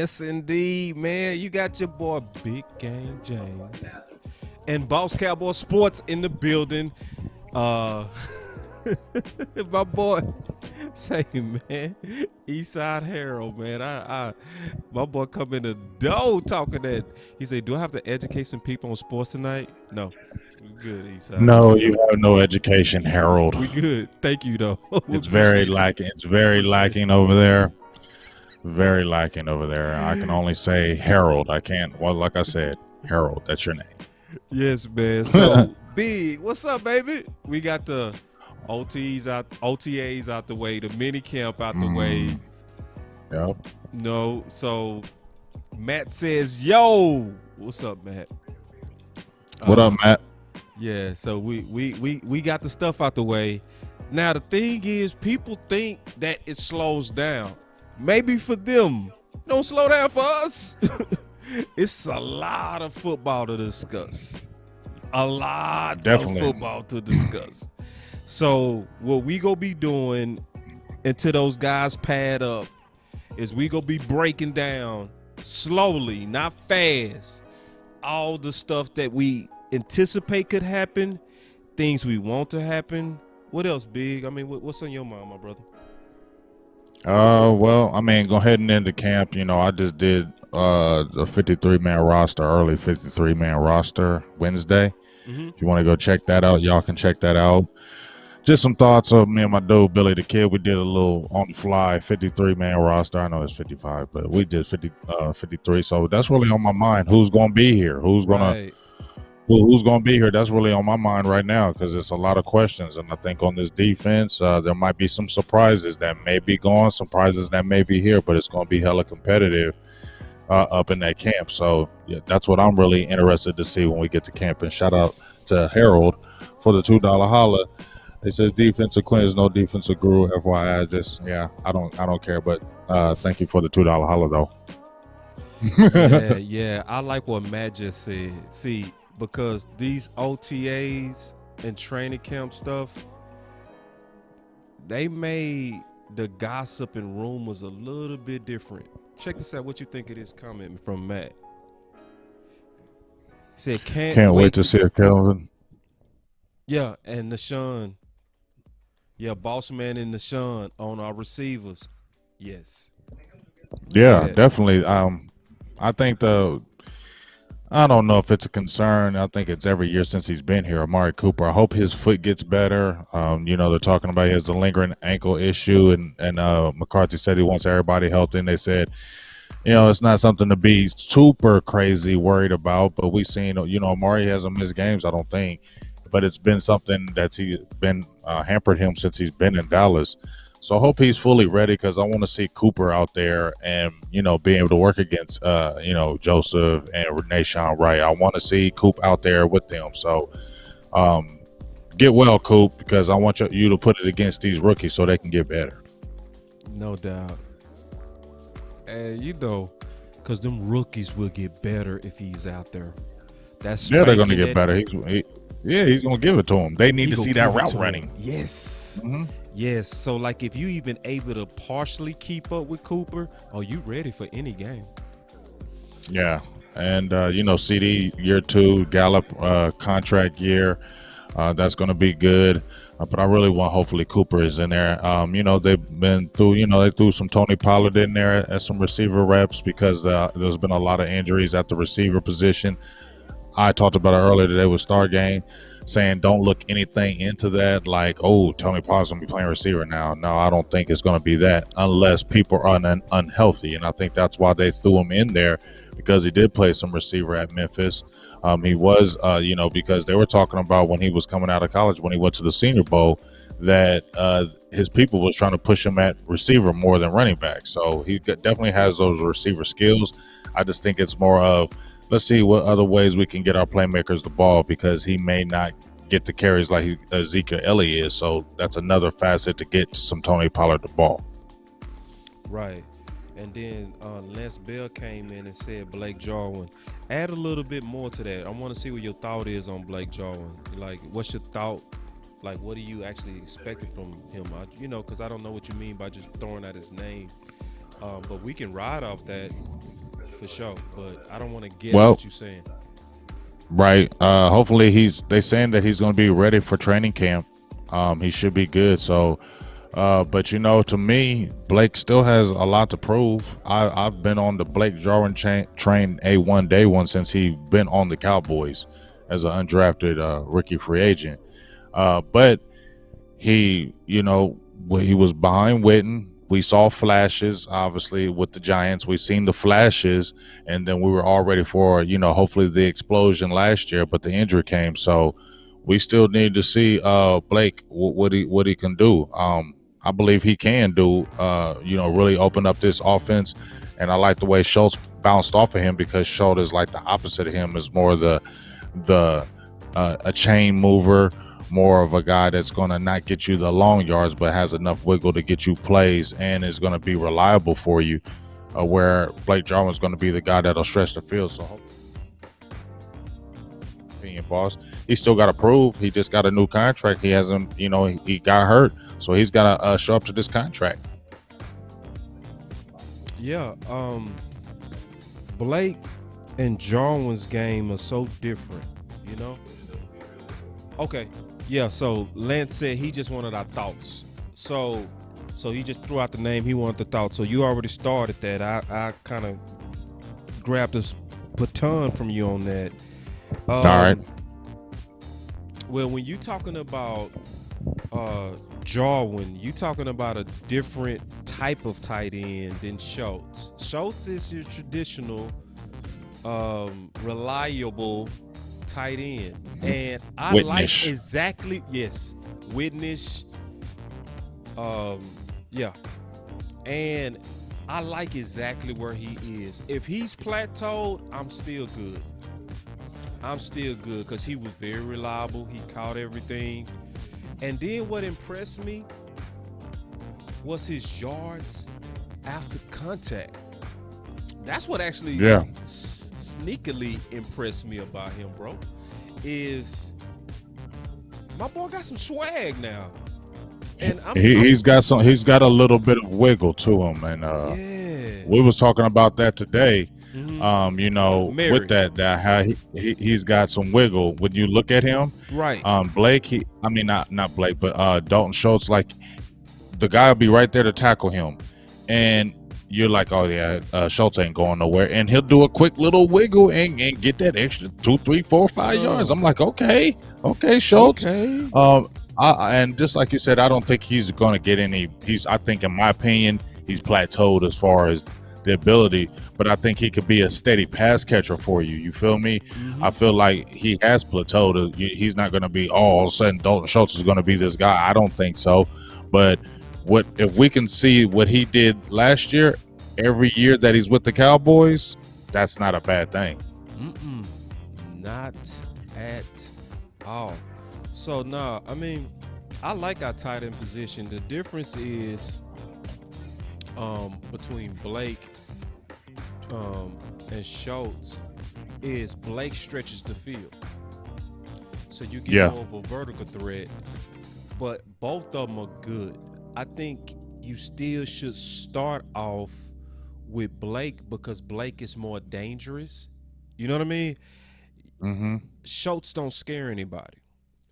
Yes, indeed, man. You got your boy Big Game James and Boss Cowboy Sports in the building. Uh, my boy, say man, Eastside Harold, man. My boy come in the door talking that. He said, "Do I have to educate some people on sports tonight?" No, we good, Eastside. We No, good. you have no education, Harold. We good. Thank you, though. We It's very appreciate that. lacking. It's very Appreciate lacking over there. Very lacking over there. I can only say Harold. I can't. Well, like I said, Harold. That's your Yes, man. name. So big, what's up, baby? We got the OTAs out the way, the mini camp out the way. Yep. No, so Matt says, "Yo, what's up, Matt?" What up, Matt? Yeah, so we got the stuff out the way. Now the thing is, people think that it slows down. Maybe for them, don't slow down for us. It's a lot of football to discuss. A lot Definitely. of football to discuss. So what we gonna be doing until those guys pad up is we gonna be breaking down slowly, not fast, all the stuff that we anticipate could happen, things we want to happen. What else, Big? I mean, what's on your mind, my brother? Well, I mean, go ahead and end the camp. I just did the 53-man roster, early 53-man roster Wednesday. Mm-hmm. If you want to go check that out, y'all can check that out. Just some thoughts of me and my dude Billy the Kid. We did a little on the fly 53-man roster. I know it's 55, but we did 53. So that's really on my mind. Who's going to be here? Who's going to be here? That's really on my mind right now because it's a lot of questions. And I think on this defense, there might be some surprises that may be gone, surprises that may be here, but it's going to be hella competitive up in that camp. So yeah, that's what I'm really interested to see when we get to camp. And shout out to Harold for the $2 holla. It says defensive Quinn, no defensive guru. FYI, I don't care. But thank you for the $2 holla Yeah, though. yeah. I like what Matt just said. See, because these OTAs and training camp stuff, they made the gossip and rumors a little bit different. Check this out. What you think of this comment from Matt? He said, "Can't wait to see it, Kelvin." Yeah, and Nashawn. Yeah, boss man and Nashawn on our receivers. Yes. Yeah, definitely. I think I don't know if it's a concern. I think it's every year since he's been here. Amari Cooper. I hope his foot gets better. They're talking about he has a lingering ankle issue, and McCarthy said he wants everybody healthy. And they said, it's not something to be super crazy worried about. But we've seen, Amari hasn't missed games, I don't think. But it's been something that's been hampered him since he's been in Dallas. So I hope he's fully ready because I want to see Cooper out there and, being able to work against, Joseph and Nashon Wright. I want to see Coop out there with them. So get well, Coop, because I want you to put it against these rookies so they can get better. No doubt. And, because them rookies will get better if he's out there. They're going to get better. He's going to give it to them. They need to see that route running. Yes. Mm-hmm. Yes. So, like, if you even able to partially keep up with Cooper, are you ready for any game? Yeah. And, CD year 2, Gallup contract year. That's going to be good. But I really want, hopefully, Cooper is in there. They've been through, they threw some Tony Pollard in there as some receiver reps because there's been a lot of injuries at the receiver position. I talked about it earlier today with Stargame, saying don't look anything into that like, oh, Tony Pollard's going to be playing receiver now. No, I don't think it's going to be that unless people are unhealthy. And I think that's why they threw him in there because he did play some receiver at Memphis. He was, because they were talking about when he was coming out of college, when he went to the Senior Bowl, that his people was trying to push him at receiver more than running back. So he definitely has those receiver skills. I just think it's more of, let's see what other ways we can get our playmakers the ball because he may not get the carries like Ezekiel Elliott is. So that's another facet to get some Tony Pollard the ball. Right. And then Les Bell came in and said Blake Jarwin. Add a little bit more to that. I want to see what your thought is on Blake Jarwin. Like, what's your thought? Like, what are you actually expecting from him? Because I don't know what you mean by just throwing out his name. But we can ride off that. for sure. But I don't want to guess Well, what you're saying. right. Hopefully they saying that he's going to be ready for training camp. He should be good. So, but to me, Blake still has a lot to prove. I've been on the Blake Jarwin train A1 day one since he been on the Cowboys as an undrafted rookie free agent. But he was behind Witten. We saw flashes, obviously, with the Giants. We've seen the flashes, and then we were all ready for, hopefully the explosion last year, but the injury came. So we still need to see Blake what he can do. I believe he can do, really open up this offense. And I like the way Schultz bounced off of him, because Schultz is like the opposite of him, is more the a chain mover, more of a guy that's going to not get you the long yards, but has enough wiggle to get you plays and is going to be reliable for you, where Blake Jarwin's going to be the guy that'll stretch the field. So, opinion, boss, he's still got to prove. He just got a new contract. He hasn't, he got hurt, so he's got to show up to this contract. Yeah, Blake and Jarwin's game are so different, Okay. Yeah, so Lance said he just wanted our thoughts. So he just threw out the name. He wanted the thoughts. So you already started that. I kind of grabbed a baton from you on that. All right. Well, when you talking about Jarwin, you talking about a different type of tight end than Schultz. Schultz is your traditional, reliable tight end, and I Whitnish. like exactly Whitnish, and I like exactly where he is. If he's plateaued, I'm still good because he was very reliable. He caught everything, and then what impressed me was his yards after contact. That's what actually sneakily impressed me about him, bro, is my boy got some swag now, and he's got a little bit of wiggle to him, and we was talking about that today. Mary. With that how he's got some wiggle when you look at him, right? Blake, not Blake, but Dalton Schultz, like the guy will be right there to tackle him, and you're like, oh yeah, Schultz ain't going nowhere, and he'll do a quick little wiggle and get that extra 2, 3, 4, 5 yards. I'm like, okay, Schultz. Okay. And just like you said, I don't think he's going to get any. I think, in my opinion, he's plateaued as far as the ability, but I think he could be a steady pass catcher for you. You feel me? Mm-hmm. I feel like he has plateaued. He's not going to be all of a sudden Dalton Schultz is going to be this guy. I don't think so. But what if we can see what he did last year, every year that he's with the Cowboys, that's not a bad thing. Not at all. So I like our tight end position. The difference is between Blake and Schultz is Blake stretches the field, so you get more of a vertical threat, but both of them are good. I think you still should start off with Blake because Blake is more dangerous. You know what I mean? Mm-hmm. Schultz don't scare anybody,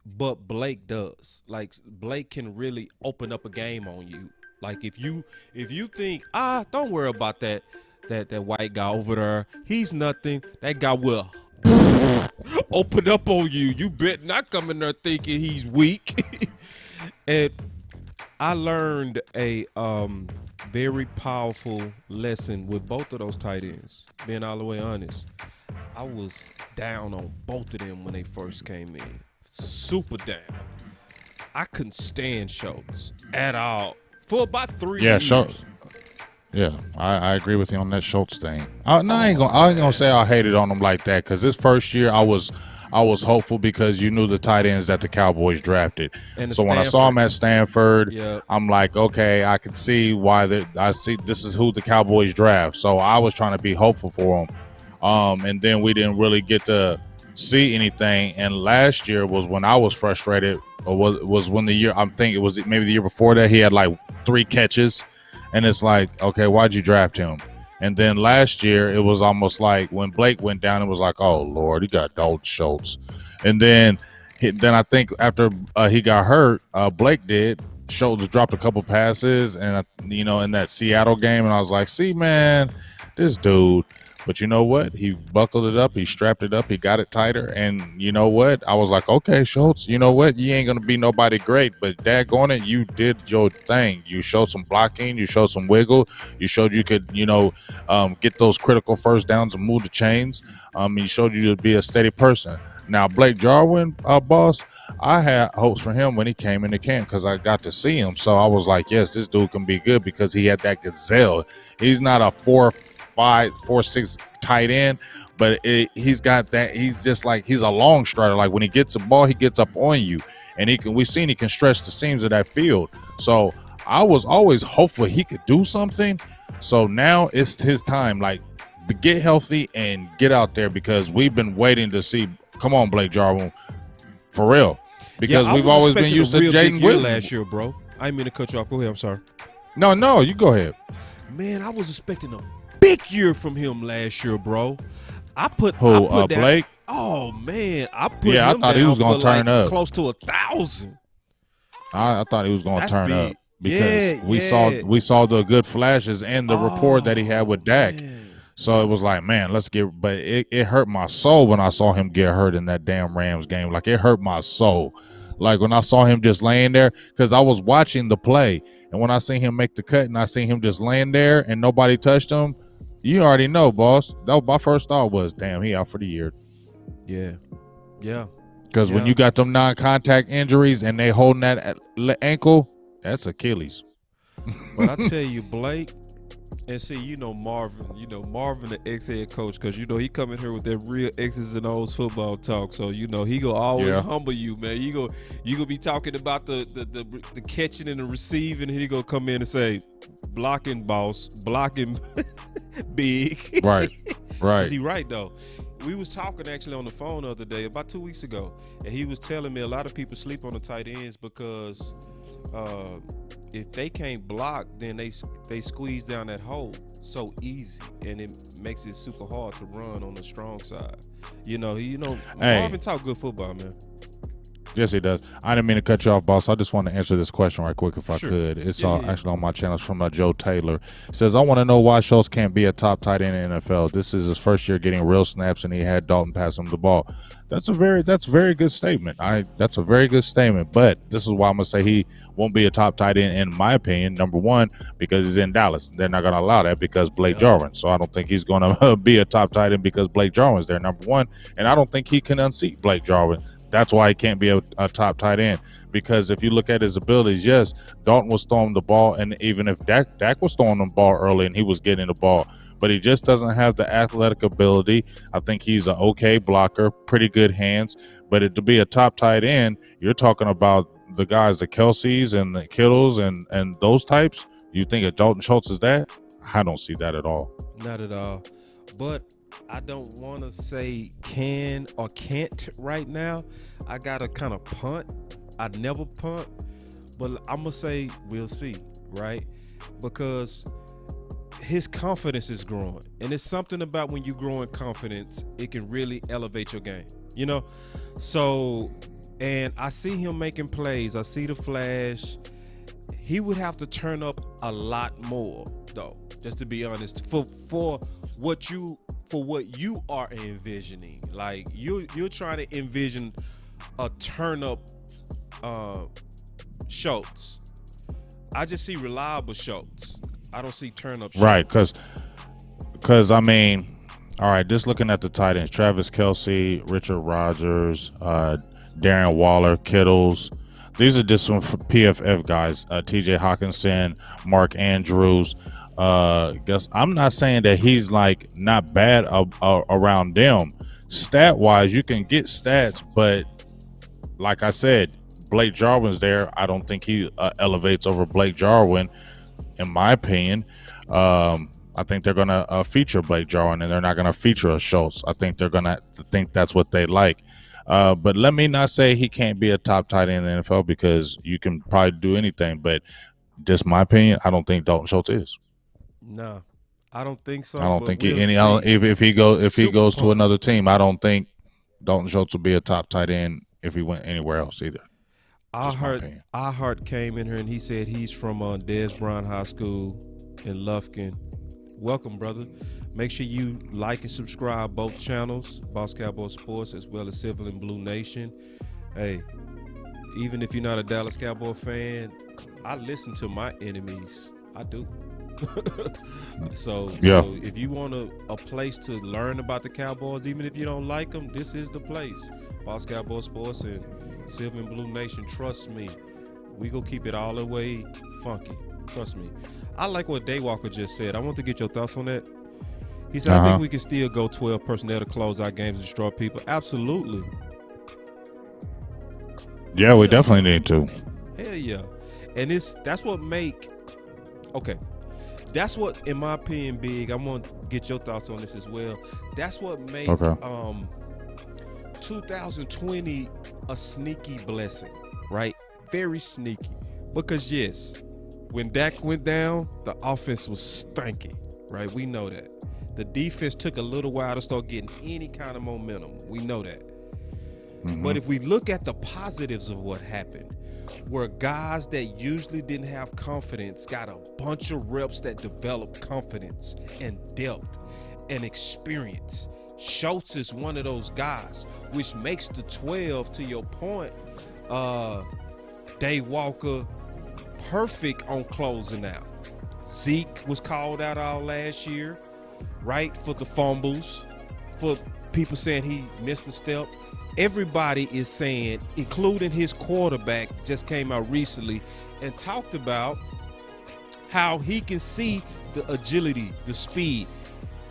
but Blake does. Like, Blake can really open up a game on you. Like, if you think, don't worry about that white guy over there, he's nothing. That guy will open up on you. You bet not come in there thinking he's weak. And I learned a very powerful lesson with both of those tight ends. Being all the way honest, I was down on both of them when they first came in. Super down. I couldn't stand Schultz at all for about 3 years. Schultz. Yeah, I agree with you on that Schultz thing. I ain't gonna say I hated on him like that, because this first year I was hopeful because you knew the tight ends that the Cowboys drafted. So when I saw him at Stanford, I'm like, okay, I can see why this is who the Cowboys draft. So I was trying to be hopeful for him. And then we didn't really get to see anything. And last year was when I was frustrated, or was when the year, I'm thinking it was maybe the year before that, he had like 3 catches. And it's like, okay, why'd you draft him? And then last year, it was almost like when Blake went down, it was like, oh Lord, he got Dalton Schultz. And then I think after he got hurt, Blake did. Schultz dropped a couple passes, and in that Seattle game, and I was like, see, man, this dude. But you know what? He buckled it up. He strapped it up. He got it tighter. And you know what? I was like, okay, Schultz, you know what? You ain't going to be nobody great. But daggone it, you did your thing. You showed some blocking. You showed some wiggle. You showed you could, get those critical first downs and move the chains. You showed you to be a steady person. Now, Blake Jarwin, boss, I had hopes for him when he came into camp because I got to see him. So I was like, yes, this dude can be good because he had that gazelle. He's not a 4'5", 4'6" tight end, but he's got that. He's just like he's a long strider. Like when he gets the ball, he gets up on you, and we've seen he can stretch the seams of that field. So I was always hopeful he could do something. So now it's his time. Like get healthy and get out there because we've been waiting to see. Come on, Blake Jarwin, for real. Because we've always been used to Jaden Williams last year, bro. I didn't mean to cut you off. Go ahead. I'm sorry. No, you go ahead. Man, I was expecting a big year from him last year, bro. I put Blake. Oh man, I put. Yeah, I thought he was gonna turn up close to 1,000. I thought he was gonna turn big. up because we saw the good flashes and the rapport that he had with Dak. Man. So it was like, man, let's get. But it hurt my soul when I saw him get hurt in that damn Rams game. Like it hurt my soul. Like when I saw him just laying there, because I was watching the play, and when I seen him make the cut, and I seen him just laying there, and nobody touched him. You already know, boss. That was my first thought was, damn, he out for the year. Yeah. Because when you got them non-contact injuries and they holding that ankle, that's Achilles. But I tell you, Blake, and see, Marvin, the ex-head coach, because, he come in here with that real X's and O's football talk. So, he gonna always humble you, man. You gonna be talking about the catching and the receiving, and he gonna come in and say, blocking, boss, blocking big. Right. He right, though. We was talking actually on the phone the other day, about 2 weeks ago, and he was telling me a lot of people sleep on the tight ends because if they can't block, then they squeeze down that hole so easy, and it makes it super hard to run on the strong side. Marvin talk good football, man. Yes, he does. I didn't mean to cut you off, boss. I just want to answer this question right quick if I could. It's actually on my channel. It's from Joe Taylor. It says, I want to know why Schultz can't be a top tight end in the NFL. This is his first year getting real snaps, and he had Dalton pass him the ball. That's a very good statement. That's a very good statement. But this is why I'm going to say he won't be a top tight end, in my opinion. Number one, because he's in Dallas. They're not going to allow that because Blake Jarwin. So I don't think he's going to be a top tight end because Blake Jarwin's there, number one. And I don't think he can unseat Blake Jarwin. That's why he can't be a top tight end. Because if you look at his abilities, yes, Dalton was throwing the ball, and even if Dak was throwing the ball early and he was getting the ball, but he just doesn't have the athletic ability. I think he's an okay blocker, pretty good hands, but to be a top tight end, you're talking about the guys, the Kelce's and the Kittles and those types. You think of Dalton Schultz is that? I don't see that at all. Not at all. But I don't want to say can or can't right now. I got to kind of punt. I never punt, but I'm going to say we'll see, right? Because his confidence is growing. And it's something about when you grow in confidence, it can really elevate your game, So, and I see him making plays. I see the flash. He would have to turn up a lot more, though, just to be honest, for what you are envisioning. Like you're trying to envision a turn up Schultz. I just see reliable Schultz. I don't see turn up Schultz. Right, because I mean, all right, just looking at the tight ends, Travis Kelce, Richard Rodgers, Darren Waller, Kittles. These are just some PFF guys. TJ Hawkinson, Mark Andrews. Guess I'm not saying that he's like not bad around them. Stat wise, you can get stats, but like I said, Blake Jarwin's there. I don't think he elevates over Blake Jarwin, in my opinion. I think they're gonna feature Blake Jarwin, and they're not gonna feature a Schultz. I think they're gonna think that's what they like. But let me not say he can't be a top tight end in the NFL because you can probably do anything. But just my opinion, I don't think Dalton Schultz is. No, I don't think I so, don't but think we'll see. if he Super goes to pumped. another team, I don't think Dalton Schultz will be a top tight end if he went anywhere else either. I Just my heard opinion. I heard came in here and he said he's from Des Bryant High School in Lufkin. Welcome, brother. Make sure you like and subscribe both channels, Boss Cowboy Sports as well as Civil and Blue Nation. Hey, even if you're not a Dallas Cowboy fan, I listen to my enemies. I do. so Yeah. so if you want a place to learn about the Cowboys, even if you don't like them, this is the place. Boss Cowboy Sports and Silver and Blue Nation. Trust me, we gonna keep it all the way funky. Trust me. I like what Daywalker just said. I want to get your thoughts on that. He said, I think we can still go 12 personnel to close out games and destroy people. Absolutely. Yeah, we definitely need to. Hell yeah. And that's what make okay. That's what, in my opinion, Big. I want to get your thoughts on this as well. That's what make 2020 a sneaky blessing, right? Very sneaky. Because yes, when Dak went down, the offense was stinky, right? We know that. The defense took a little while to start getting any kind of momentum. We know that. But if we look at the positives of what happened, where guys that usually didn't have confidence got a bunch of reps that developed confidence and depth and experience. Schultz is one of those guys, which makes the 12, to your point, Dave Walker, perfect on closing out. Zeke was called out all last year, right, for the fumbles, for people saying he missed a step. Everybody is saying, including his quarterback, just came out recently and talked about how he can see the agility, the speed,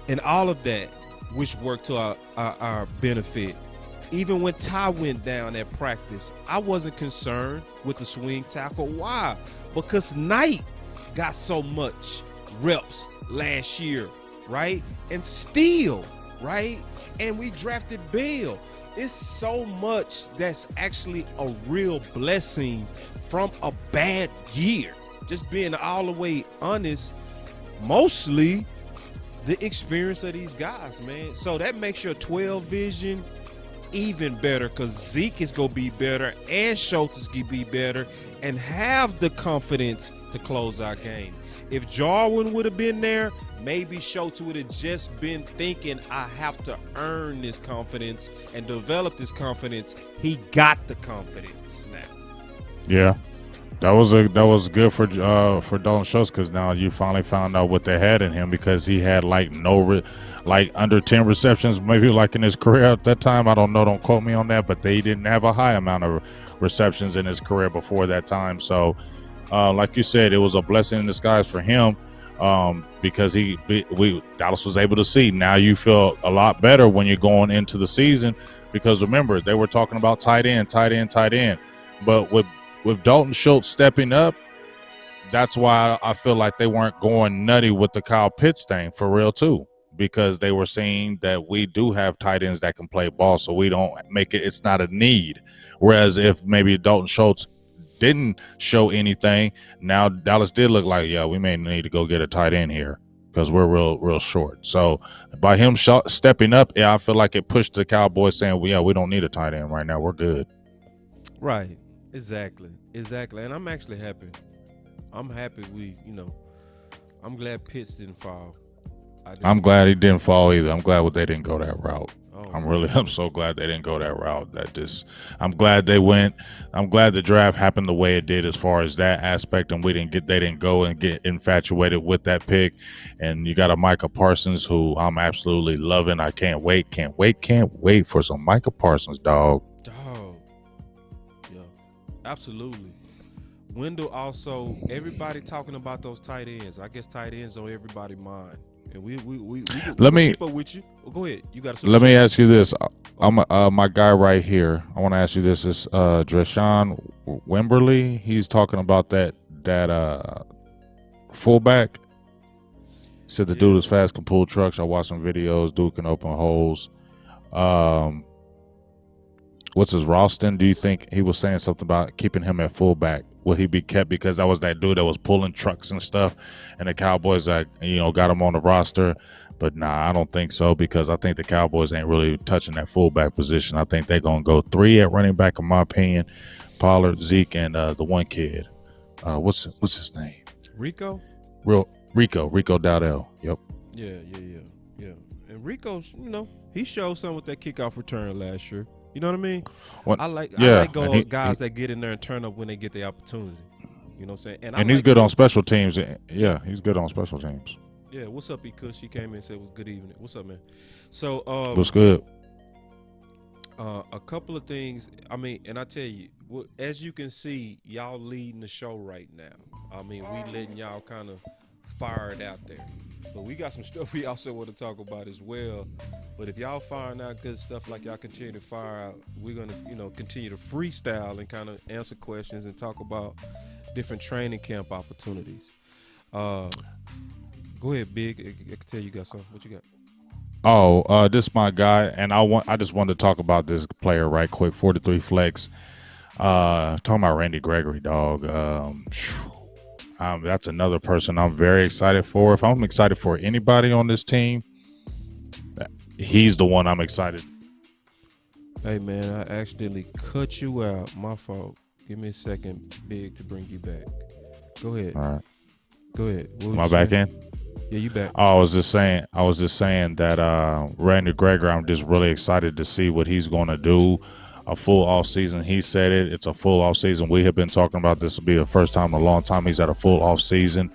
and all of that, which worked to our benefit. Even when Ty went down at practice, I wasn't concerned with the swing tackle. Why? Because Knight got so much reps last year, right? And still, right? And we drafted Bill. It's so much that's actually a real blessing from a bad year. Just being all the way honest, mostly the experience of these guys, man. So that makes your 12 vision even better, because Zeke is going to be better and Schultz is going to be better and have the confidence to close our game. If Jarwin would have been there, maybe Schultz would have just been thinking, I have to earn this confidence and develop this confidence. He got the confidence now. Yeah, that was good for Dalton Schultz, because now you finally found out what they had in him, because he had like under 10 receptions, maybe like in his career at that time. I don't know, don't quote me on that, but they didn't have a high amount of receptions in his career before that time. So like you said, it was a blessing in disguise for him, because Dallas was able to see. Now you feel a lot better when you're going into the season, because remember, they were talking about tight end, but with Dalton Schultz stepping up, that's why I feel like they weren't going nutty with the Kyle Pitts thing for real too, because they were seeing that we do have tight ends that can play ball, so we don't make it. It's not a need. Whereas if maybe Dalton Schultz didn't show anything, now Dallas did look like, yeah, we may need to go get a tight end here because we're real short. So by him stepping up, yeah, I feel like it pushed the Cowboys saying, well, yeah, we don't need a tight end right now. We're good. Right. Exactly. And I'm actually happy. I'm happy I'm glad Pitts didn't fall. I'm glad he didn't fall either. I'm glad they didn't go that route. Oh, I'm so glad they didn't go that route. I'm glad they went. I'm glad the draft happened the way it did as far as that aspect, and they didn't go and get infatuated with that pick. And you got a Micah Parsons who I'm absolutely loving. I can't wait for some Micah Parsons, dog. Yeah, absolutely. Wendell also, everybody talking about those tight ends. I guess tight ends on everybody's mind. And we keep up with you. Well, go ahead. You got to. Let me ask you this. I'm my guy right here. I want to ask you this. Is Dreshaun Wimberly? He's talking about that fullback. He said the dude is fast, can pull trucks. I watched some videos. Dude can open holes. what's his Ralston? Do you think he was saying something about keeping him at fullback? Will he be kept because that was that dude that was pulling trucks and stuff, and the Cowboys got him on the roster? But nah, I don't think so because I think the Cowboys ain't really touching that fullback position. I think they're gonna go 3 at running back, in my opinion. Pollard, Zeke, and the one kid. What's his name? Rico. Rico Dowdell. Yep. Yeah. And Rico's, he showed something with that kickoff return last year. You know what I mean? I like guys that get in there and turn up when they get the opportunity. You know what I'm saying? And he's good on special teams. Yeah, he's good on special teams. Yeah, what's up, E-Kush? She came in and said it was good evening. What's up, man? So, what's good? A couple of things. I mean, and I tell you, as you can see, y'all leading the show right now. I mean, we letting y'all kind of fire it out there. But we got some stuff we also want to talk about as well. But if y'all firing out good stuff like y'all continue to fire out, we're going to, continue to freestyle and kind of answer questions and talk about different training camp opportunities. Go ahead, Big. I can tell you got something. What you got? Oh, this is my guy, and I just wanted to talk about this player right quick. 43 flex. Talking about Randy Gregory, dog. That's another person I'm very excited for. If I'm excited for anybody on this team, he's the one I'm excited. Hey, man, I accidentally cut you out. My fault. Give me a second, Big, to bring you back. Go ahead. All right. Go ahead. Am I back in? Yeah, you back. I was just saying that Randy Gregory, I'm just really excited to see what he's going to do. A full off season. He said it. It's a full off season. We have been talking about this will be the first time in a long time he's at a full off season.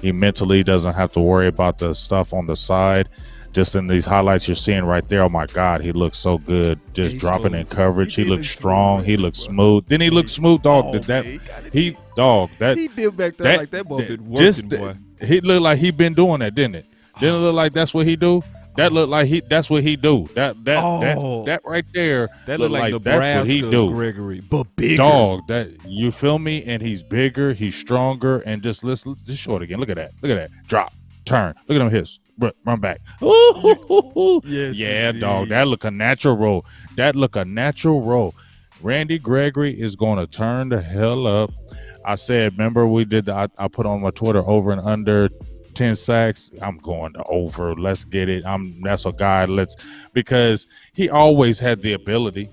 He mentally doesn't have to worry about the stuff on the side. Just in these highlights you're seeing right there, oh my God, he looks so good. Just dropping in coverage. He looks strong. He looks smooth. Didn't he look smooth, dog? He did back there like that boy been working, boy. He looked like he been doing that, didn't it? Didn't it look like that's what he do? That looked like that's what he do. That right there. That looked like Nebraska, that's what he do. Gregory, but bigger. Dog, that you feel me? And he's bigger, he's stronger, and just show it again. Look at that. Drop, turn. Look at them hips. Run back. Yes, yeah, dog. That look a natural roll. Randy Gregory is going to turn the hell up. I said, remember we did. I put on my Twitter over and under 10 sacks. I'm going to over. Let's get it. That's a guy. Because he always had the ability.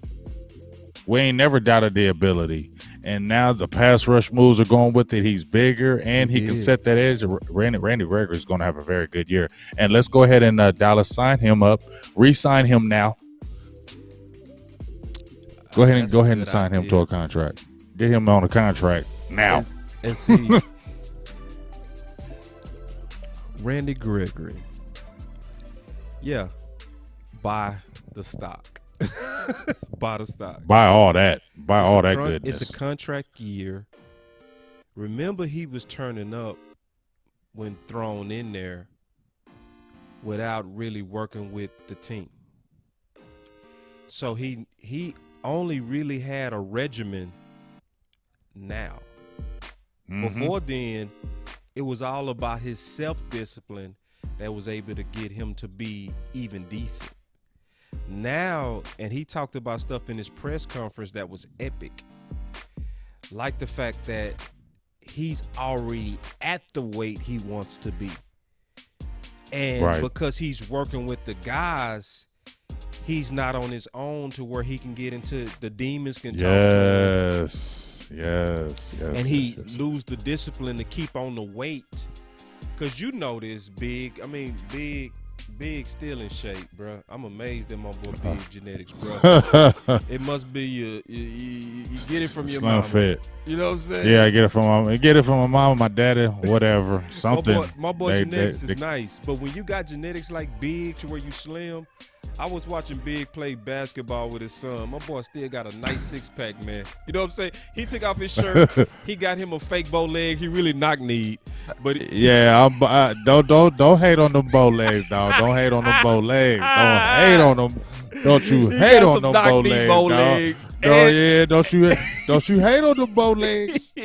We ain't never doubted the ability. And now the pass rush moves are going with it. He's bigger and he can set that edge. Randy Gregory is going to have a very good year. And let's go ahead and Dallas sign him up. Re-sign him now. Go ahead and sign him to a contract. Get him on a contract now. And see, Randy Gregory. Yeah, buy the stock. Buy the stock. Buy all that. Buy all that goodness. It's a contract year. Remember, he was turning up when thrown in there without really working with the team. So he only really had a regimen now. Mm-hmm. Before then, it was all about his self-discipline that was able to get him to be even decent. Now, and he talked about stuff in his press conference that was epic. Like the fact that he's already at the weight he wants to be. And because he's working with the guys, he's not on his own to where he can get into the demons can talk to him. Yes. And he lose the discipline to keep on the weight. Because you know this, Big. I mean, Big still in shape, bro. I'm amazed at my boy Big genetics, bro. It must be you get it from your Slim mama. Fit. You know what I'm saying? Yeah, I get it from my mama, my daddy, whatever. Something. My boy genetics is nice, but when you got genetics like Big to where you slim, I was watching Big play basketball with his son. My boy still got a nice six-pack, man. You know what I'm saying? He took off his shirt. He got him a fake bow leg. He really knock-kneed. But don't hate on them bow legs, dog. Don't hate on them bow legs. Don't hate on them. Don't you hate on them bow legs, dog? Don't you hate on them bow legs?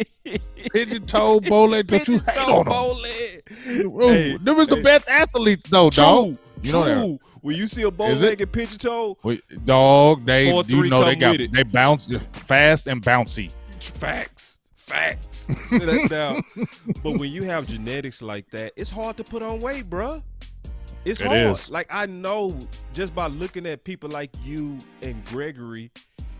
Pigeon-toe bow legs. Don't you hate on them? Hey, them is the best athletes, though, dog. You know that. When you see a bow-legged pigeon toe, dog, they 4-3 they bounce fast and bouncy. Facts. Now, but when you have genetics like that, it's hard to put on weight, bruh. It's hard. Is. Like, I know just by looking at people like you and Gregory,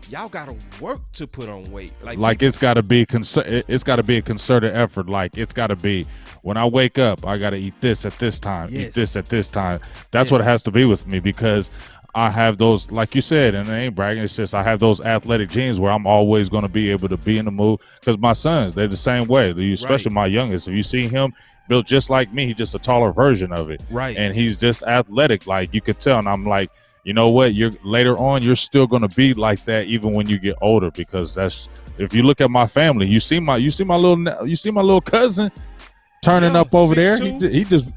y'all gotta work to put on weight. Like it's gotta be it's gotta be a concerted effort. Like, it's gotta be when I wake up, I gotta eat this at this time, eat this at this time. That's what it has to be with me, because I have those, like you said, and I ain't bragging, it's just I have those athletic genes where I'm always going to be able to be in the mood. Because my sons, they're the same way. Especially my youngest. If you see him built just like me, he's just a taller version of it. Right. And he's just athletic, like you could tell. And I'm like, you know what? Later on, you're still going to be like that even when you get older, because that's, if you look at my family, you see my little cousin turning up over there. He just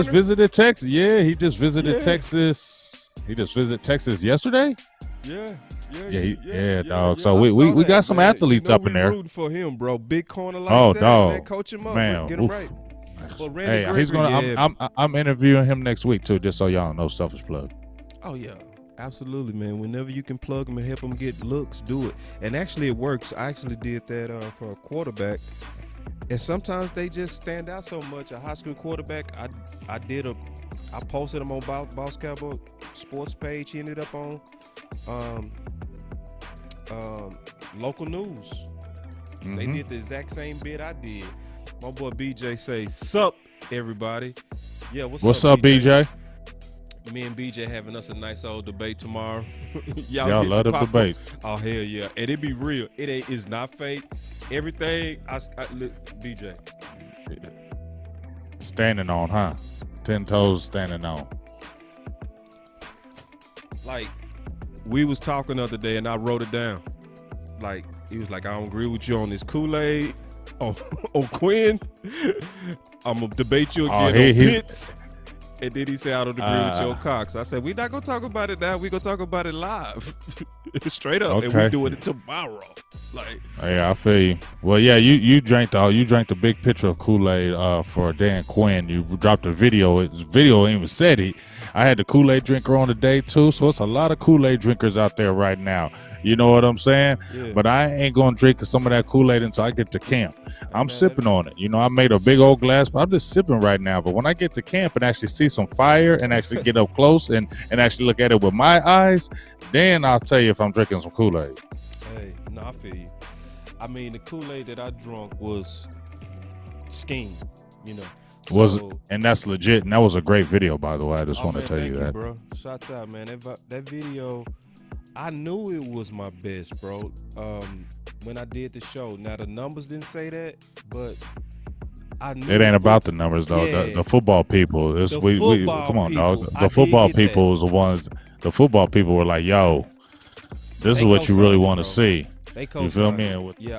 visited Texas. Yeah, he just visited Texas. He just visited Texas yesterday. Yeah, dog. So we got some athletes up in there. Rooting for him, bro. Big corner like that. Dog. Man, coach him up, man. Get him right. Well, hey, he's gonna. I'm interviewing him next week too, just so y'all know. Selfish plug. Oh yeah, absolutely, man. Whenever you can plug him and help him get looks, do it. And actually, it works. I actually did that for a quarterback. And sometimes they just stand out so much. A high school quarterback, I posted him on Boss Cowboy Sports page. He ended up on local news. Mm-hmm. They did the exact same bit I did. My boy BJ say, "Sup, everybody." Yeah, what's up, BJ? Me and BJ having us a nice old debate tomorrow. Y'all love the debate. Oh, hell yeah. And it be real. It's not fake. Everything look, BJ. Standing on, huh? 10 toes standing on. Like, we was talking the other day and I wrote it down. Like, he was like, I don't agree with you on this Kool-Aid, on Quinn. I'm going to debate you again on Pitts. And then he said, I don't agree with Joe Cox. I said, we're not going to talk about it now. We're going to talk about it live. Straight up. Okay. And we're doing it tomorrow. Like, yeah, I feel you. Well, yeah, you drank the big picture of Kool-Aid for Dan Quinn. You dropped a video. His video even said it. I had the Kool-Aid drinker on today too, so it's a lot of Kool-Aid drinkers out there right now. You know what I'm saying? Yeah. But I ain't gonna drink some of that Kool-Aid until I get to camp. I'm sipping on it. You know, I made a big old glass, but I'm just sipping right now. But when I get to camp and actually see some fire and actually get up close and actually look at it with my eyes, then I'll tell you if I'm drinking some Kool-Aid. Hey, no, I feel you. I mean, the Kool-Aid that I drunk was Scheme, you know. And that's legit. And that was a great video, by the way. I just want to tell you that. Bro. Shouts out, man. That video, I knew it was my best, bro. When I did the show. Now, the numbers didn't say that, but I knew it ain't about the numbers, though. Yeah. The football people. Come on, dog. The football people was the ones. The football people were like, yo, this is what you really want to see. You feel me? Yeah.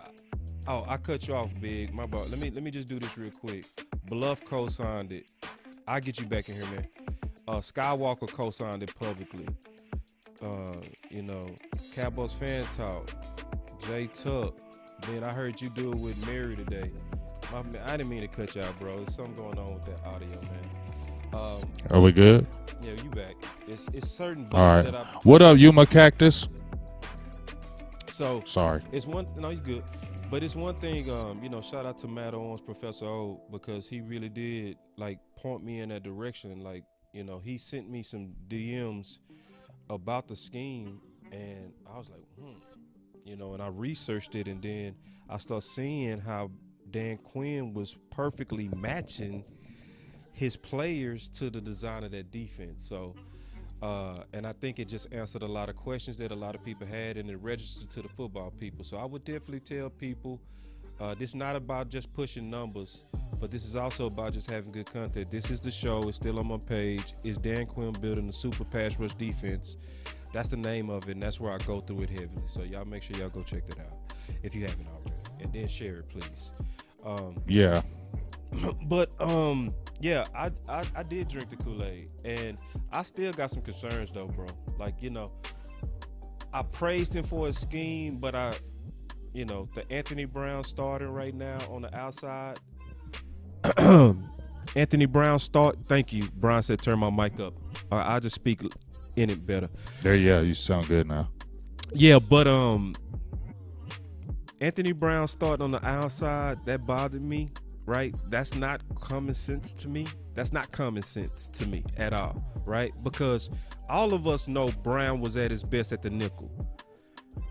Oh, I cut you off, Big. My bad. Let me just do this real quick. Bluff co-signed it. I'll get you back in here, man. Skywalker co-signed it publicly. You know, Cowboys fan talk. Jay Tuck. Then I heard you do it with Mary today. I didn't mean to cut you out, bro. There's something going on with that audio, man. Are we good? Yeah, you back. It's certain. All right. What up, Yuma Cactus? So sorry. No, he's good. But it's one thing, you know, shout out to Matt Owens, Professor O, because he really did, like, point me in that direction. Like, you know, he sent me some DMs about the scheme, and I was like, you know, and I researched it, and then I started seeing how Dan Quinn was perfectly matching his players to the design of that defense. So, and I think it just answered a lot of questions that a lot of people had, and it registered to the football people. So I would definitely tell people, this is not about just pushing numbers, but this is also about just having good content. This is the show. It's still on my page. It's Dan Quinn building the super pass rush defense. That's the name of it, and that's where I go through it heavily. So y'all make sure y'all go check that out if you haven't already, and then share it, please. Yeah. But yeah, I did drink the Kool-Aid, and I still got some concerns though, bro. Like, you know, I praised him for his scheme, but the Anthony Brown starting right now on the outside, Anthony Brown start. Thank you. Brian said turn my mic up. I'll just speak in it better. There, yeah, you sound good now. Yeah, but Anthony Brown starting on the outside, that bothered me, right? That's not common sense to me. That's not common sense to me at all, right? Because all of us know Brown was at his best at the nickel.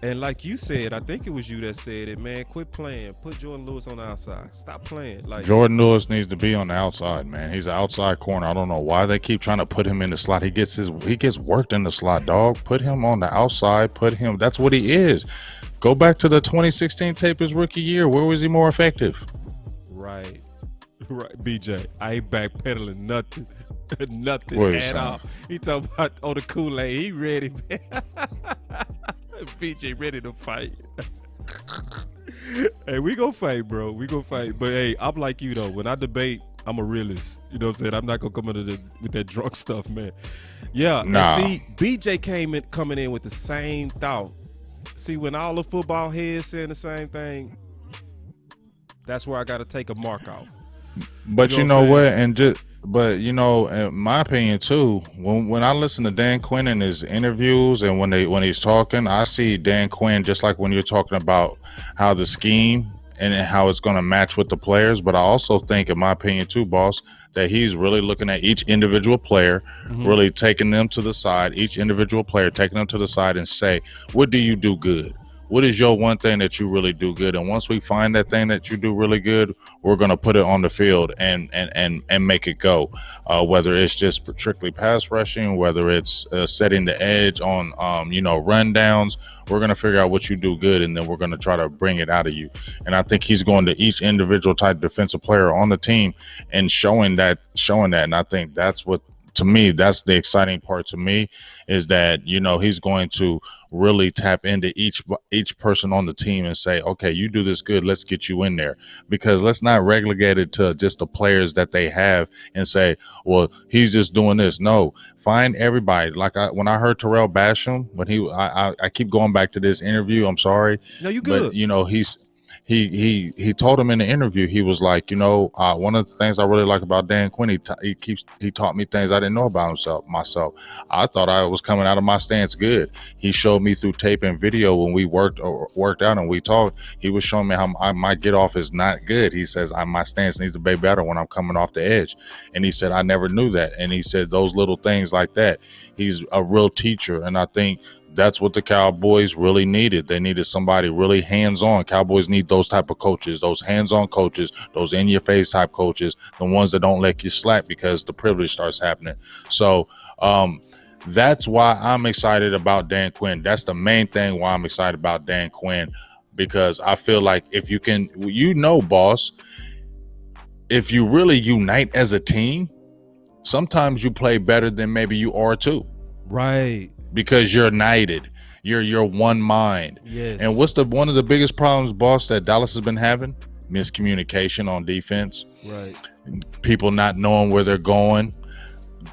And like you said, I think it was you that said it, man, quit playing. Put Jordan Lewis on the outside. Stop playing. Like Jordan Lewis needs to be on the outside, man. He's an outside corner. I don't know why they keep trying to put him in the slot. He gets worked in the slot, dog. Put him on the outside. That's what he is. Go back to the 2016 tape his rookie year. Where was he more effective? Right, BJ. I ain't backpedaling nothing. Nothing What at all. He talking about the Kool-Aid. He ready, man. BJ ready to fight. Hey, we gonna fight, bro. We gonna fight. But hey, I'm like you though. When I debate, I'm a realist. You know what I'm saying? I'm not gonna come into with that drunk stuff, man. Yeah. Nah. And see, BJ coming in with the same thought. See, when all the football heads saying the same thing, that's where I got to take a mark off. But you know what? But you know, in my opinion too, when I listen to Dan Quinn in his interviews and when he's talking, I see Dan Quinn just like when you're talking about how the scheme and how it's going to match with the players. But I also think, in my opinion too, boss, that he's really looking at each individual player, really taking them to the side, each individual player taking them to the side and say, what do you do good? What is your one thing that you really do good? And once we find that thing that you do really good, we're going to put it on the field and make it go. Whether it's just strictly pass rushing, whether it's setting the edge on, run downs, we're going to figure out what you do good, and then we're going to try to bring it out of you. And I think he's going to each individual type defensive player on the team and showing that. And I think that's what, to me, that's the exciting part to me, is that, you know, he's going to really tap into each person on the team and say, okay, you do this good, let's get you in there. Because let's not relegate it to just the players that they have and say, well, he's just doing this. No, find everybody. Like when I heard Terrell Basham, when I keep going back to this interview, I'm sorry. No, you good. But, you know, he told him in the interview, he was like, you know, one of the things I really like about Dan Quinn, he taught me things I didn't know about myself. I thought I was coming out of my stance good. He showed me through tape and video when we worked out and we talked. He was showing me how my get off is not good. He says my stance needs to be better when I'm coming off the edge. And he said, I never knew that. And he said those little things like that. He's a real teacher. And I think that's what the Cowboys really needed. They needed somebody really hands-on. Cowboys need those type of coaches, those hands-on coaches, those in-your-face type coaches, the ones that don't let you slack because the privilege starts happening. So that's why I'm excited about Dan Quinn. That's the main thing why I'm excited about Dan Quinn, because I feel like if you can, boss, if you really unite as a team, sometimes you play better than maybe you are too. Right. Because you're united, you're one mind. Yes. And what's one of the biggest problems, boss, that Dallas has been having? Miscommunication on defense. Right. People not knowing where they're going.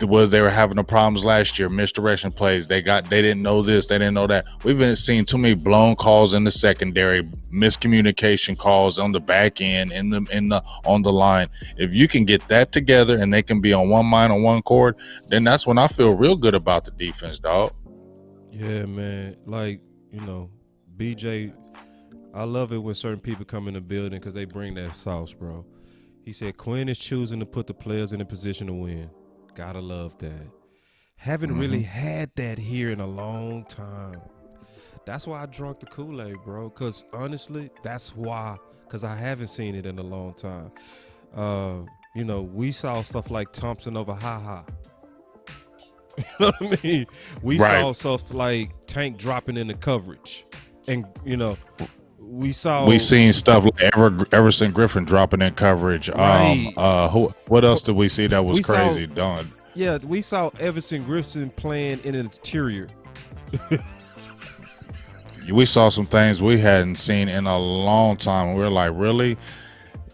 Where they were having the problems last year, misdirection plays. They didn't know this, they didn't know that. We've been seeing too many blown calls in the secondary, miscommunication calls on the back end, on the line. If you can get that together and they can be on one mind, on one chord, then that's when I feel real good about the defense, dog. Yeah, man. Like, you know, BJ, I love it when certain people come in the building because they bring that sauce, bro. He said Quinn is choosing to put the players in a position to win. Gotta love that. Haven't really had that here in a long time. That's why I drunk the Kool-Aid, bro. Because honestly, that's why. Because I haven't seen it in a long time. You know, we saw stuff like Thompson over Ha-Ha. You know what I mean? We saw stuff like Tank dropping in the coverage. And, you know, we seen stuff like Everson Griffin dropping in coverage. Right. What else did we see that was crazy? Done. Yeah, we saw Everson Griffin playing in an interior. We saw some things we hadn't seen in a long time. We were like, really?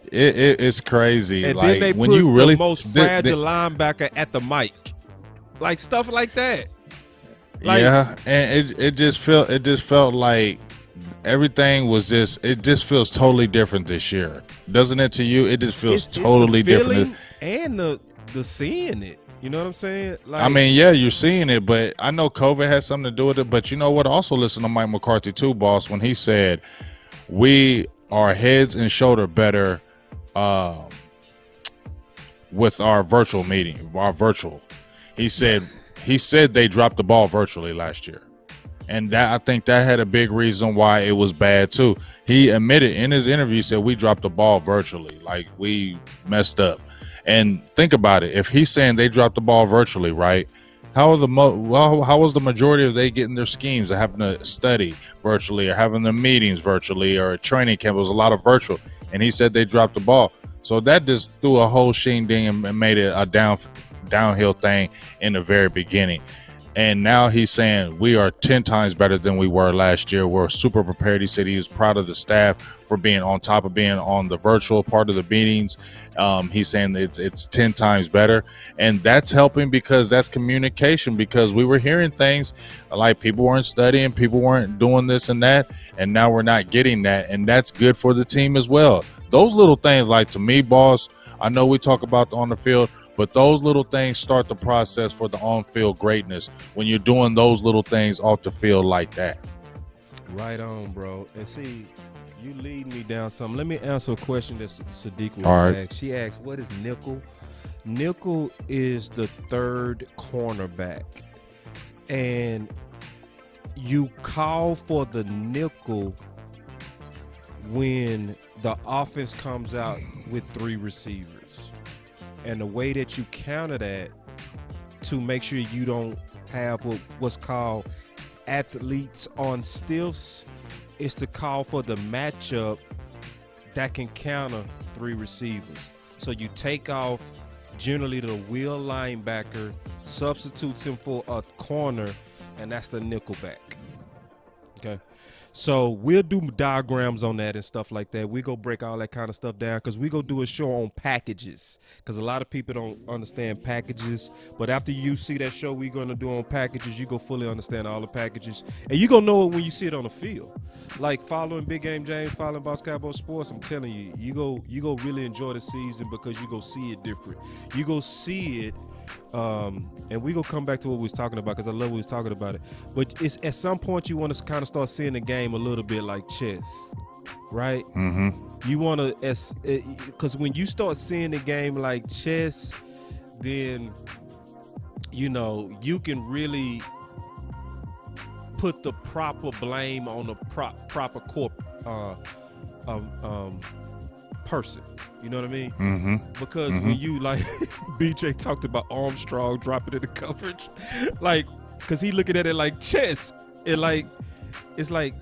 It's crazy. And like then they when put you really the most fragile linebacker at the mic. Like stuff like that. Like, yeah, and it just felt like everything was it just feels totally different this year, doesn't it? To you, it just feels totally it's the different. And the seeing it. You know what I'm saying? Like, I mean, yeah, you're seeing it, but I know COVID has something to do with it. But you know what? Also, listen to Mike McCarthy too, boss, when he said we are heads and shoulder better with our virtual meeting, our virtual. He said they dropped the ball virtually last year. And that, I think that had a big reason why it was bad too. He admitted in his interview, he said we dropped the ball virtually, like we messed up. And think about it. If he's saying they dropped the ball virtually, right? How was the majority of they getting their schemes of having to study virtually or having their meetings virtually or a training camp? It was a lot of virtual. And he said they dropped the ball. So that just threw a whole sheen ding and made it a downhill thing in the very beginning. And now he's saying we are 10 times better than we were last year. We're super prepared. He said he was proud of the staff for being on top of being on the virtual part of the meetings. He's saying it's 10 times better. And that's helping because that's communication, because we were hearing things like people weren't studying, people weren't doing this and that. And now we're not getting that. And that's good for the team as well. Those little things, like, to me, boss, I know we talk about on the field, but those little things start the process for the on-field greatness when you're doing those little things off the field like that. Right on, bro. And see, you lead me down something. Let me answer a question that Sadiq was asked. She asked, what is nickel? Nickel is the third cornerback. And you call for the nickel when the offense comes out with 3 receivers. And the way that you counter that to make sure you don't have what's called athletes on stiffs is to call for the matchup that can counter 3 receivers. So you take off generally the wheel linebacker, substitutes him for a corner, and that's the nickelback. Okay. So we'll do diagrams on that and stuff like that. We go break all that kind of stuff down because we go do a show on packages, because a lot of people don't understand packages. But after you see that show we're going to do on packages, you go fully understand all the packages. And you're going to know it when you see it on the field. Like following Big Game James, following Boss Cowboy Sports, I'm telling you, you go really enjoy the season because you go see it different. You go see it. And we gonna come back to what we was talking about because I love what we was talking about it. But it's at some point you want to kind of start seeing the game a little bit like chess, right? Mm-hmm. You want to, because when you start seeing the game like chess, then you know you can really put the proper blame on the proper person. You know what I mean? Mm-hmm. Because when you, like BJ talked about Armstrong dropping in the coverage, like, because he looking at it like chess, it's like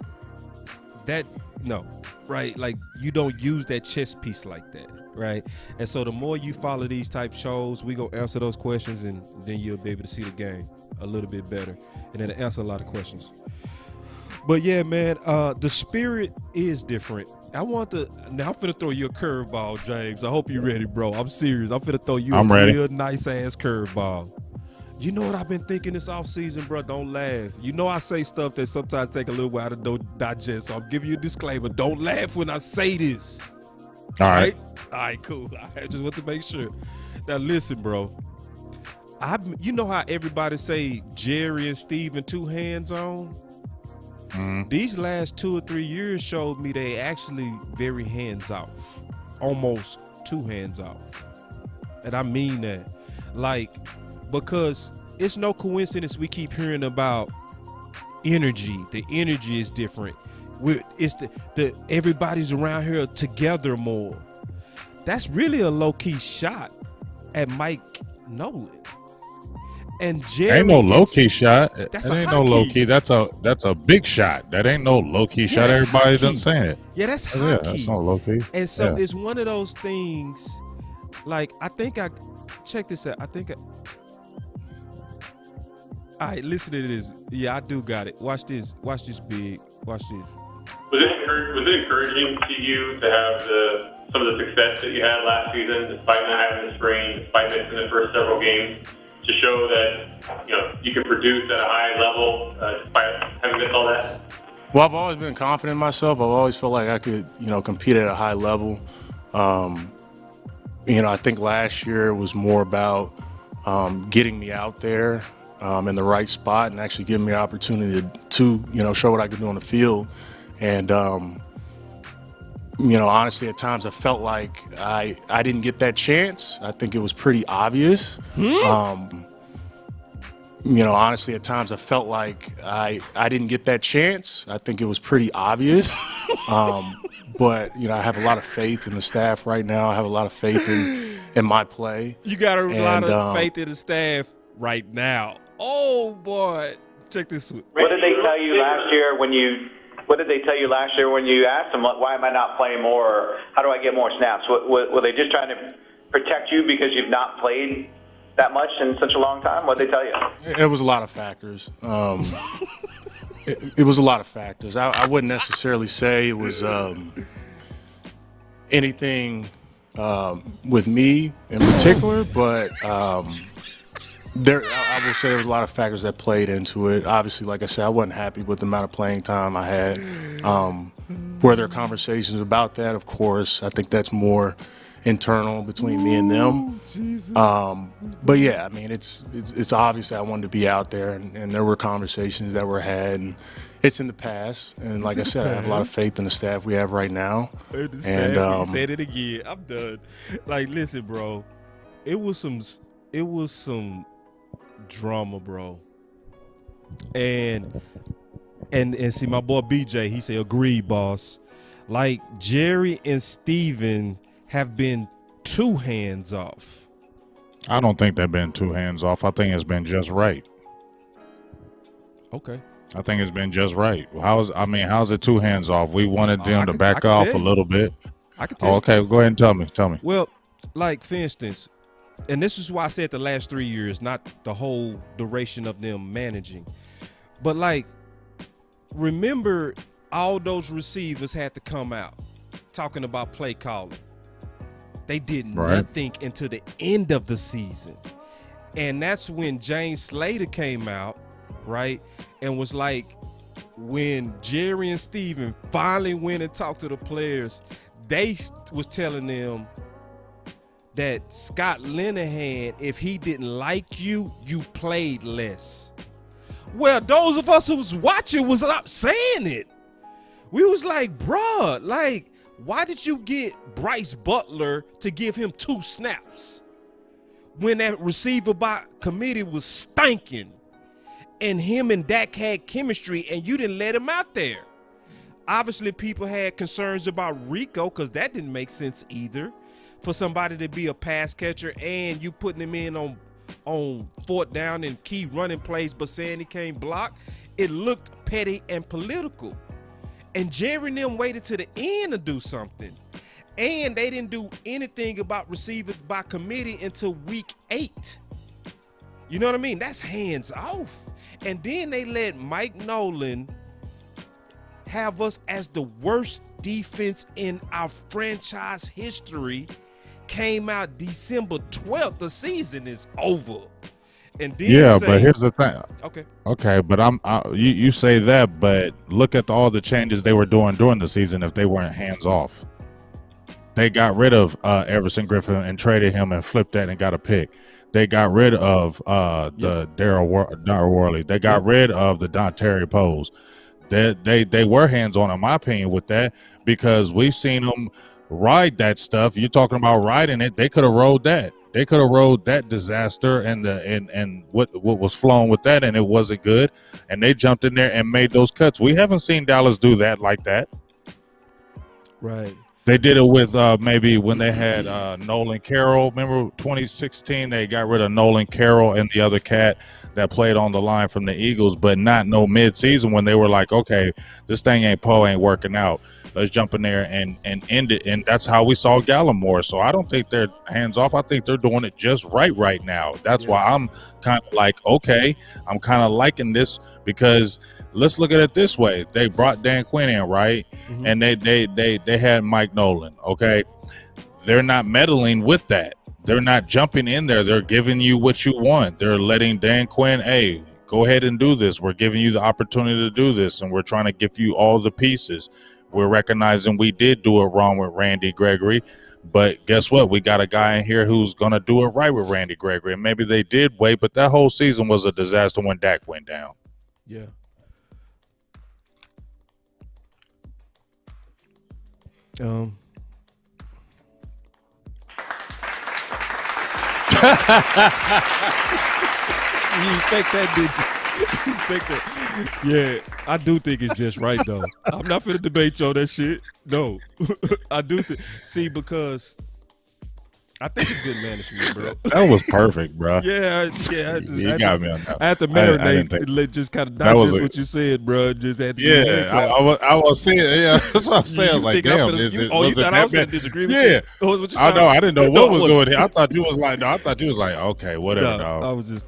that. No, right? Like you don't use that chess piece like that, right? And so the more you follow these type shows, we gonna answer those questions, and then you'll be able to see the game a little bit better, and then answer a lot of questions. But yeah, man, the spirit is different. Now I'm finna throw you a curveball, James. I hope you're ready, bro. I'm serious. I'm finna throw you real nice ass curveball. You know what I've been thinking this offseason, bro? Don't laugh. You know I say stuff that sometimes take a little while to digest, so I'm giving you a disclaimer. Don't laugh when I say this. All right. All right, cool. I just want to make sure. Now listen, bro. You know how everybody say Jerry and Steven 2 hands on? Mm-hmm. These last 2 or 3 years showed me they actually very hands off, almost 2 hands off. And I mean that, like, because it's no coincidence we keep hearing about energy. The energy is different. It's the everybody's around here together more. That's really a low-key shot at Mike Nolan. And Jerry ain't no low-key shot. That ain't no low-key. That's a big shot. That ain't no low-key shot. Everybody done saying it. Yeah, that's hockey. Yeah, that's not low-key. And so it's one of those things, like, check this out. All right, listen to this. Yeah, I do got it. Watch this. Watch this, Big. Watch this. Was it encouraging to you to have some of the success that you had last season, despite not having the sprain, despite missing the first several games, to show that you can produce at a high level despite having missed all that? Well, I've always been confident in myself. I've always felt like I could, compete at a high level. I think last year was more about getting me out there in the right spot and actually giving me an opportunity to show what I could do on the field. And, honestly, at times I felt like I didn't get that chance. I think it was pretty obvious. Honestly, at times I felt like I didn't get that chance. I think it was pretty obvious. But, I have a lot of faith in the staff right now. I have a lot of faith in my play. You got a lot of faith in the staff right now. Oh, boy. Check this out. What did they tell you last year when you asked them, why am I not playing more? Or how do I get more snaps? Were they just trying to protect you because you've not played that much in such a long time? What did they tell you? It was a lot of factors. It was a lot of factors. I wouldn't necessarily say it was anything with me in particular, but I will say there was a lot of factors that played into it. Obviously, like I said, I wasn't happy with the amount of playing time I had. Were there conversations about that? Of course. I think that's more internal between me and them. But yeah, I mean, it's obvious that I wanted to be out there, and there were conversations that were had, and it's in the past. And like I said, I have a lot of faith in the staff we have right now. And he said it again. I'm done. Like, listen, bro, it was some drama, bro. And see, my boy BJ, he said, agreed, boss. Like, Jerry and Steven have been too hands off. I don't think they've been too hands off. I think it's been just right. Okay. I think it's been just right. How's it two hands off? We wanted them to back off a little bit. I can tell you. Okay, go ahead and tell me. Well, like, for instance, and this is why I said the last 3 years, not the whole duration of them managing. But, like, remember all those receivers had to come out talking about play calling. They did nothing until the end of the season. And that's when James Slater came out, right, and was like, when Jerry and Steven finally went and talked to the players, they was telling them that Scott Linehan, if he didn't like you, you played less. Well, those of us who was watching was not saying it. We was like, bruh, like, why did you get Bryce Butler to give him 2 snaps when that receiver by committee was stinking and him and Dak had chemistry and you didn't let him out there? Obviously, people had concerns about Rico because that didn't make sense either, for somebody to be a pass catcher and you putting him in on 4th down and key running plays but saying he can't block. It looked petty and political. And Jerry and them waited to the end to do something. And they didn't do anything about receivers by committee until week 8. You know what I mean? That's hands off. And then they let Mike Nolan have us as the worst defense in our franchise history. Came out December 12th. The season is over. And then but here's the thing. Okay, but you say that, but look at all the changes they were doing during the season if they weren't hands off. They got rid of Everson Griffin and traded him and flipped that and got a pick. They got rid of the Darryl Worley. They got rid of the Dontari Pose. They were hands on, in my opinion, with that, because we've seen them ride that stuff. You're talking about riding it. They could have rode that. They could have rode that disaster and what was flowing with that, and it wasn't good. And they jumped in there and made those cuts. We haven't seen Dallas do that like that. Right. They did it with maybe when they had Nolan Carroll. Remember 2016, they got rid of Nolan Carroll and the other cat that played on the line from the Eagles, but not no mid-season when they were like, okay, this thing ain't working out. Let's jump in there and end it. And that's how we saw Gallimore. So I don't think they're hands off. I think they're doing it just right now. That's why I'm kind of like, okay, I'm kind of liking this, because let's look at it this way. They brought Dan Quinn in, right? Mm-hmm. And they had Mike Nolan, okay? They're not meddling with that. They're not jumping in there. They're giving you what you want. They're letting Dan Quinn, hey, go ahead and do this. We're giving you the opportunity to do this, and we're trying to give you all the pieces. We're recognizing we did do it wrong with Randy Gregory, but guess what? We got a guy in here who's going to do it right with Randy Gregory. And maybe they did wait, but that whole season was a disaster when Dak went down. Yeah. You expect that, did you? You expect that? Yeah, I do think it's just right, though. I'm not finna debate you on that shit. No. I do think. See, because I think it's good management, bro. That was perfect, bro. Yeah. You got me on that. I had to marinate, just kind of digest what you said, bro. Just had to. I was saying, yeah, that's what I was saying. I was like, damn, you thought I was going to disagree with you? Yeah. I know. I didn't know what was doing here. I thought you was like, okay, whatever. No, I was just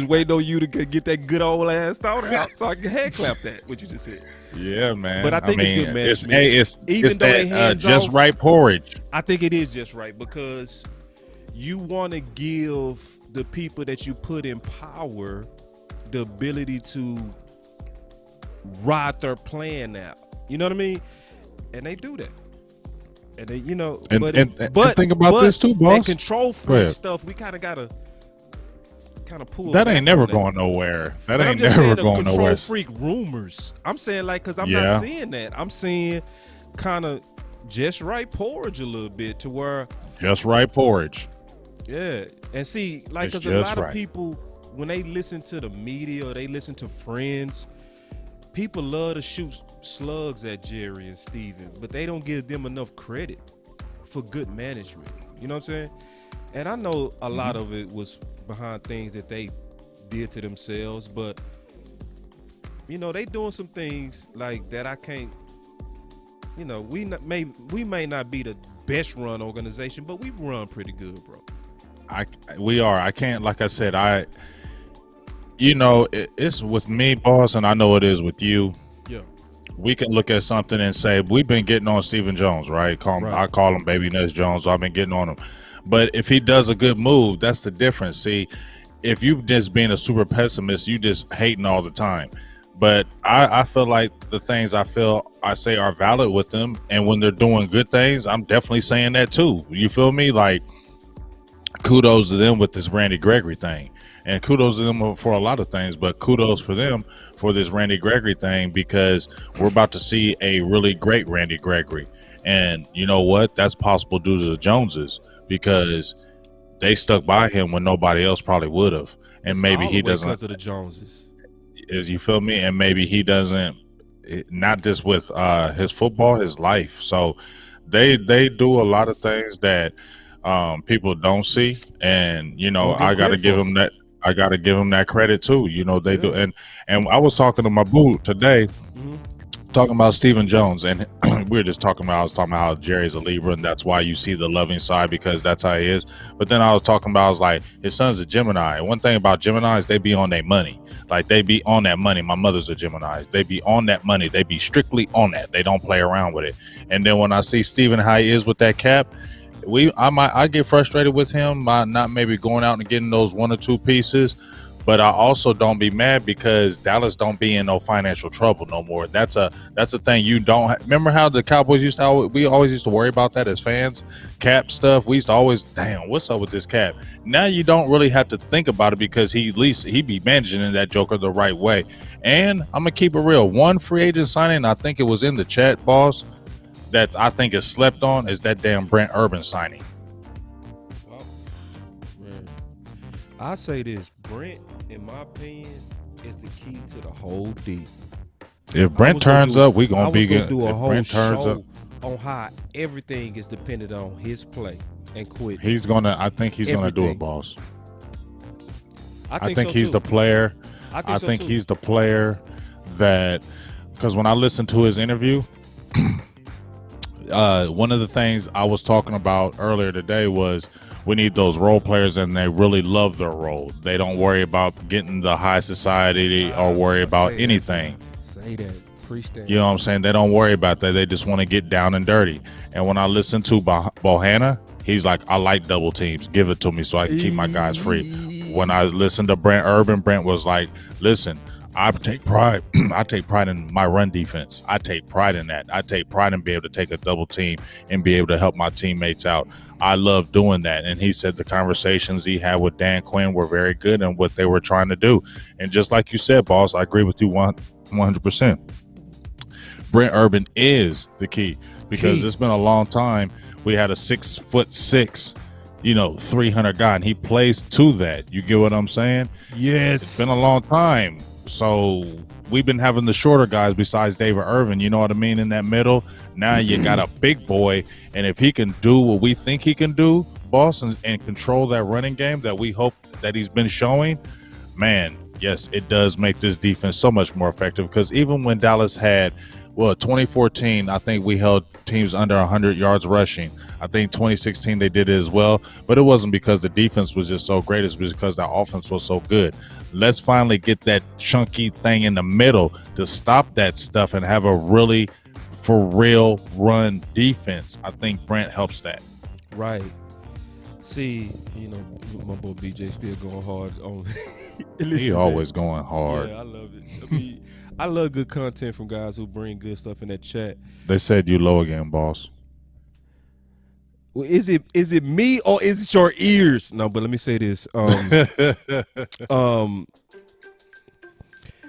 waiting on you to get that good old ass thought out so I can hand clap that, what you just said. Yeah, man. But I think it's good management. It's that just right porridge. I think it is just right because you want to give the people that you put in power the ability to ride their plan out. You know what I mean? And they do that. And they, you know, but think about this too, boss. That control freak stuff, we kind of gotta pull. That ain't never going nowhere. That ain't never going nowhere. Control freak rumors. I'm saying because I'm not seeing that. I'm seeing kind of just right porridge a little bit to where just right porridge. Yeah, and see, because a lot of people when they listen to the media or they listen to friends, people love to shoot slugs at Jerry and Steven, but they don't give them enough credit for good management. You know what I'm saying? And I know a lot of it was behind things that they did to themselves, but you know, they doing some things like that I can't, you know, we may not be the best run organization, but we run pretty good, bro. We are. I can't, like I said, it's with me, boss, and I know it is with you. Yeah. We can look at something and say, we've been getting on Stephen Jones, right? I call him Baby Nuts Jones, so I've been getting on him. But if he does a good move, that's the difference. See, if you just being a super pessimist, you just hating all the time. But I feel like the things I say are valid with them. And when they're doing good things, I'm definitely saying that too. You feel me? Like, kudos to them with this Randy Gregory thing. And kudos to them for a lot of things, but kudos for them for this Randy Gregory thing, because we're about to see a really great Randy Gregory. And you know what? That's possible due to the Joneses, because they stuck by him when nobody else probably would have. And it's maybe he doesn't. Because of the Joneses. You feel me? And maybe he doesn't, not just with his football, his life. So they do a lot of things that people don't see. And, you know, I got to give him that. I got to give him that credit too. You know, they do. And I was talking to my boo today, talking about Stephen Jones, and I was talking about how Jerry's a Libra, and that's why you see the loving side, because that's how he is. But then I was like, his son's a Gemini. And one thing about Geminis, they be on their money. Like, they be on that money. My mother's a Gemini. They be on that money. They be strictly on that. They don't play around with it. And then when I see Stephen how he is with that cap, I get frustrated with him by not maybe going out and getting those one or two pieces, but I also don't be mad because Dallas don't be in no financial trouble no more. That's a thing you don't remember how the Cowboys we always used to worry about that as fans, cap stuff. We used to always, damn, what's up with this cap? Now you don't really have to think about it because he be managing that joker the right way. And I'm gonna keep it real. One free agent signing, I think it was in the chat, boss, that I think is slept on, is that damn Brent Urban signing. Well, man, I say this, Brent, in my opinion, is the key to the whole deal. If Brent turns up, we gonna be good. Do a if whole Brent turns show up on how everything is dependent on his play and quit. I think he's gonna do it, boss. I think so he's too. the player. I think too. he's the player that, because when I listened to his interview, one of the things I was talking about earlier today was we need those role players, and they really love their role. They don't worry about getting the high society or worry about anything. Say that. Preach that. You know what I'm saying? They don't worry about that. They just want to get down and dirty. And when I listen to Bohanna, he's like, I like double teams. Give it to me so I can keep my guys free. when I listened to Brent Urban, Brent was like, listen, I take pride. I take pride in my run defense. I take pride in that. I take pride in being able to take a double team and be able to help my teammates out. I love doing that. And he said the conversations he had with Dan Quinn were very good and what they were trying to do. And just like you said, boss, I agree with you 100%. Brent Urban is the key because it's been a long time. We had a 6'6", 300 guy, and he plays to that. You get what I'm saying? Yes. It's been a long time. So we've been having the shorter guys besides David Irvin, you know what I mean, in that middle. Now you got a big boy, and if he can do what we think he can do, boss, and control that running game that we hope that he's been showing, man, yes, it does make this defense so much more effective. Because even when Dallas had, 2014, I think we held teams under 100 yards rushing. I think 2016 they did it as well, but it wasn't because the defense was just so great. It's because the offense was so good. Let's finally get that chunky thing in the middle to stop that stuff and have a really for real run defense. I think Brent helps that. Right. See, my boy BJ still going hard on. He always going hard. Yeah, I love it. I mean, I love good content from guys who bring good stuff in that chat. They said you low again, boss. Well, is it me or is it your ears? No, but let me say this.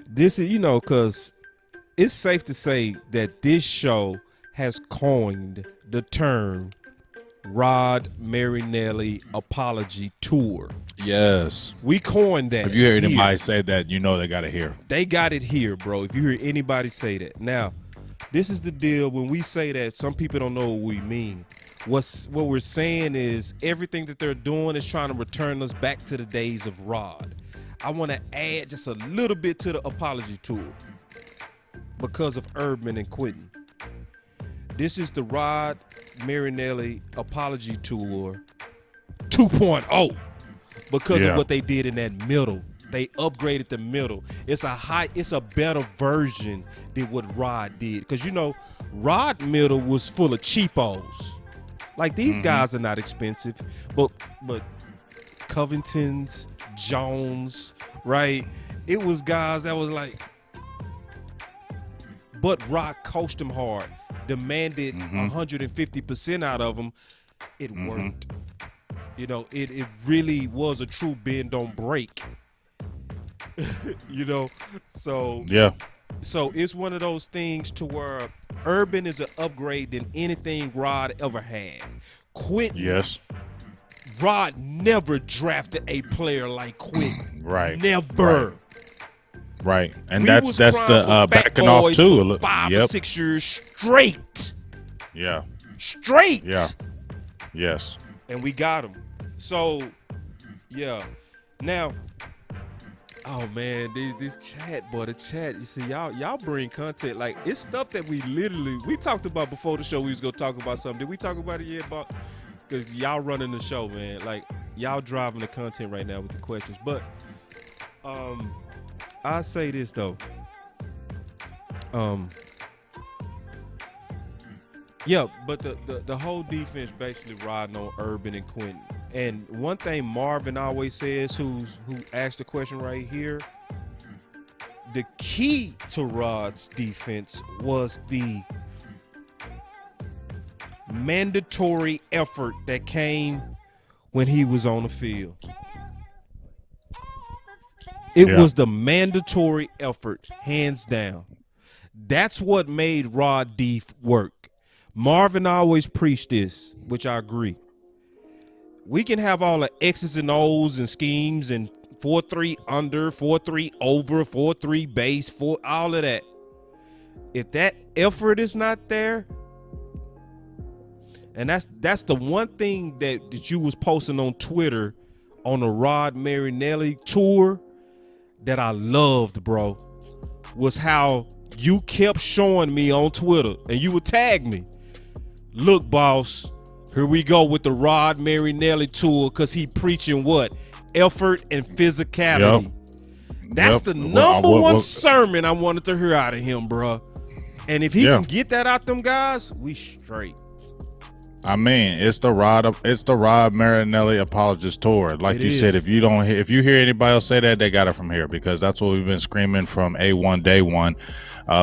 This is, because it's safe to say that this show has coined the term Rod Marinelli Apology Tour. Yes. We coined that. If you hear anybody say that, they got it here. They got it here, bro. If you hear anybody say that. Now, this is the deal. When we say that, some people don't know what we mean. What we're saying is everything that they're doing is trying to return us back to the days of Rod. I want to add just a little bit to the apology tour because of Urban and Quentin. This is the Rod Marinelli Apology Tour 2.0 because of what they did in that middle. They upgraded the middle. It's a better version than what Rod did. Because Rod middle was full of cheapos. Like these guys are not expensive, but Covington's, Jones, right? It was guys that was like, but Rod coached them hard, demanded 150% out of them. It worked. It really was a true bend don't break. So yeah. So it's one of those things to where Urban is an upgrade than anything Rod ever had. Quentin. Yes. Rod never drafted a player like Quentin. Right. Never. Right. And that's the backing off too. 5 or 6 years straight. Yeah. Straight. Yeah. Yes. And we got him. So, yeah. Now, oh man, this chat, boy, the chat. You see, y'all bring content like it's stuff that we talked about before the show. We was gonna talk about something. Did we talk about it yet? About because y'all running the show, man. Like y'all driving the content right now with the questions. But I say this though. Yeah, but the whole defense basically riding on Urban and Quentin. And one thing Marvin always says, who asked the question right here, the key to Rod's defense was the mandatory effort that came when he was on the field. It was the mandatory effort, hands down. That's what made Rod Def work. Marvin always preached this, which I agree. We can have all the X's and O's and schemes and 4-3 under, 4-3 over, 4-3 base, all of that. If that effort is not there, and that's the one thing that you was posting on Twitter on the Rod Marinelli tour that I loved, bro, was how you kept showing me on Twitter and you would tag me. Look, boss, here we go with the Rod Marinelli tour because he preaching what? Effort and physicality. Yep. That's the number one sermon I wanted to hear out of him, bro. And if he can get that out them guys, we straight. I mean, it's the Rod Marinelli apologist tour. Like It you is. said, if you hear anybody else say that, they got it from here, because that's what we've been screaming from A1 day one.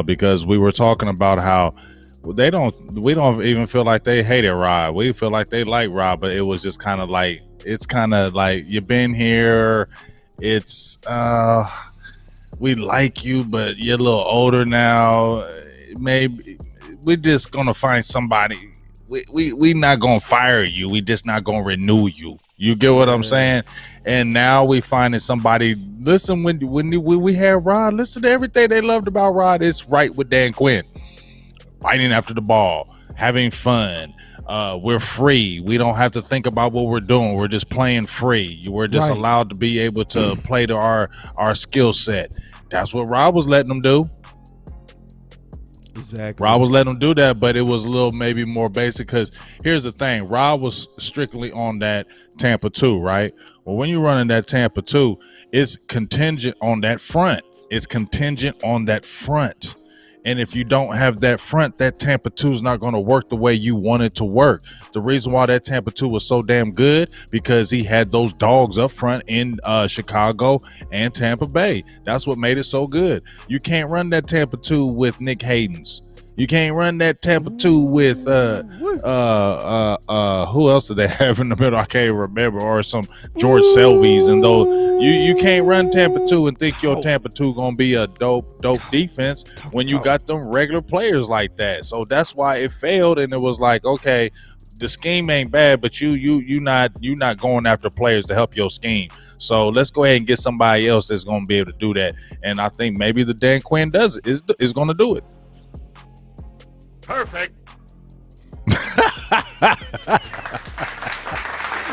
Because we were talking about how we don't even feel like they hated Rod. We feel like they like Rod, but it was just kind of like, it's kind of like, you've been here. It's we like you, but you're a little older now. Maybe we're just gonna find somebody. We not gonna fire you. We just not gonna renew you. You get what I'm saying? And now we finding somebody. Listen, when we had Rod, listen to everything they loved about Rod. It's right with Dan Quinn. Fighting after the ball, having fun. We're free. We don't have to think about what we're doing. We're just playing free. We're just allowed to be able to play to our skill set. That's what Rod was letting them do. Exactly. Rob was letting him do that, but it was a little maybe more basic, because here's the thing. Rob was strictly on that Tampa 2, right? Well, when you're running that Tampa 2, it's contingent on that front. It's contingent on that front. And if you don't have that front, that Tampa 2 is not going to work the way you want it to work. The reason why that Tampa 2 was so damn good, because he had those dogs up front in Chicago and Tampa Bay. That's what made it so good. You can't run that Tampa 2 with Nick Hayden's. You can't run that Tampa 2 with who else did they have in the middle? I can't remember. Or some George Selvies. And though you can't run Tampa 2 and think your Tampa 2 gonna be a dope defense when you got them regular players like that. So that's why it failed, and it was like, okay, the scheme ain't bad, but you not going after players to help your scheme. So let's go ahead and get somebody else that's gonna be able to do that. And I think maybe the Dan Quinn does it, is gonna do it. Perfect. I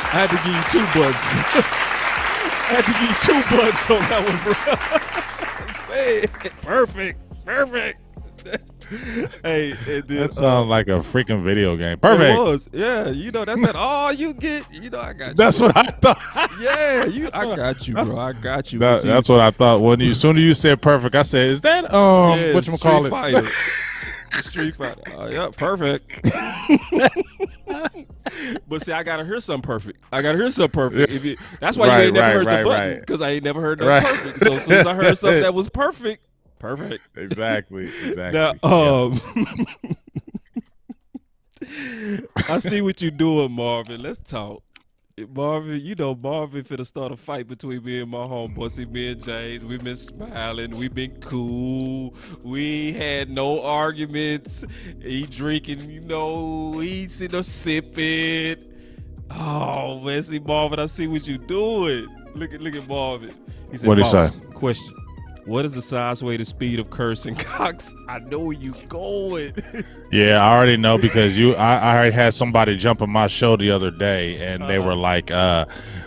had to give you 2 bucks. I had to give you 2 bucks on that one, bro. Perfect. Hey, that sounds like a freaking video game. Perfect. It was. Yeah, that's not all you get. I got you. That's what I thought. Yeah, I got you, bro. I got you. That's what I thought when as soon as you said perfect. I said, is that whatchamacallit? Street Fighter. Yeah, perfect. But see, I gotta hear something perfect. That's why you ain't never heard the button, because I ain't never heard that perfect. So as soon as I heard something that was perfect. Exactly. Now, I see what you doing, Marvin. Let's talk. Marvin finna start a fight between me and my homeboy. See, me and James, we've been smiling, we've been cool, we had no arguments. He drinking, he sitting there sipping. Oh man, see, Marvin, I see what you doing. Look at Marvin. He said, What'd he say? Question: what is the size, weight, and speed of Curse and Cox? I know where you going. Yeah, I already know, because I already had somebody jump on my show the other day, and they were like,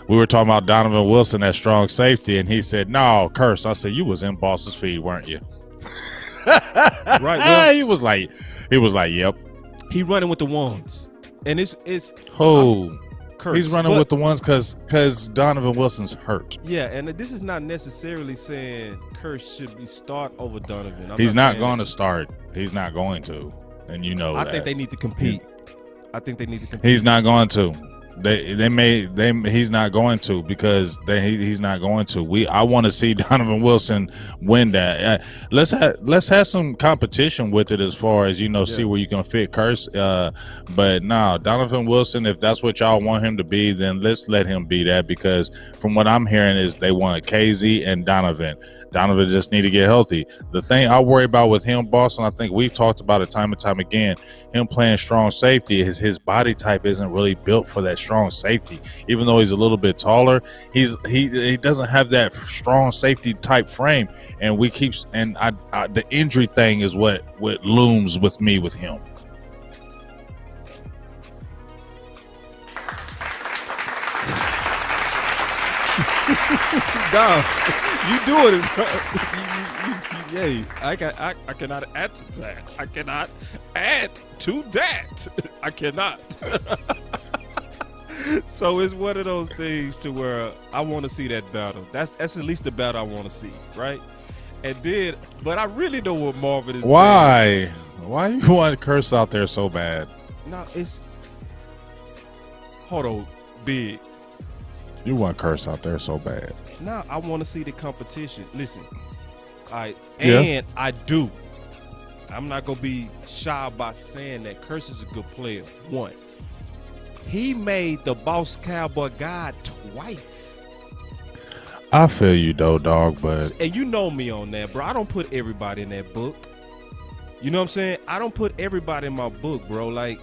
we were talking about Donovan Wilson at strong safety, and he said, no, Curse. I said, you was in Boss's feed, weren't you? Right. Well, he was like, yep. He running with the ones, and it's Curse. He's running with the ones because Donovan Wilson's hurt. Yeah, and this is not necessarily saying Curse should be start over Donovan. He's not going to start. He's not going to, and I think they need to compete. He's not going to. He's not going to, because he's not going to. I want to see Donovan Wilson win that. Let's have some competition with it, as far as see where you can fit Curse. But no, Donovan Wilson, if that's what y'all want him to be, then let's let him be that, because from what I'm hearing is they want KZ and Donovan. Donovan just need to get healthy. The thing I worry about with him, Boston, I think we've talked about it time and time again, him playing strong safety, is his body type isn't really built for that strong safety. Even though he's a little bit taller, he doesn't have that strong safety type frame. And the injury thing is what looms with me with him. Dog, you doing it, bro. I cannot add to that. I cannot add to that. I cannot. So it's one of those things to where I want to see that battle. That's at least the battle I want to see, right? And then, but I really know what Marvin is saying. Why you want Curse out there so bad? No, Hold on, big. You want Curse out there so bad. Now I want to see the competition. Listen, and Yeah. I do. I'm not gonna be shy about saying that Curse is a good player. One, he made the Boss Cowboy God twice. I feel you though, dog, but And you know me on that, bro. I don't put everybody in that book. You know what I'm saying? I don't put everybody in my book, bro. Like,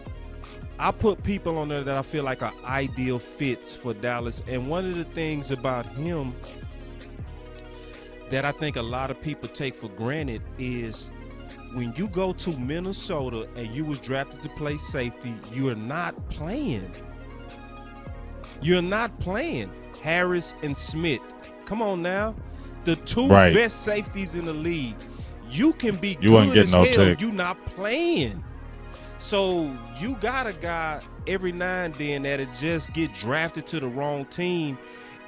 I put people on there that I feel like are ideal fits for Dallas. And one of the things about him that I think a lot of people take for granted is when you go to Minnesota and you was drafted to play safety, you are not playing. You're not playing. Harris and Smith. Come on now. The two Right. best safeties in the league. You can be You wasn't good as getting no hell. tick. You not playing. So you got a guy every now and then that'll just get drafted to the wrong team,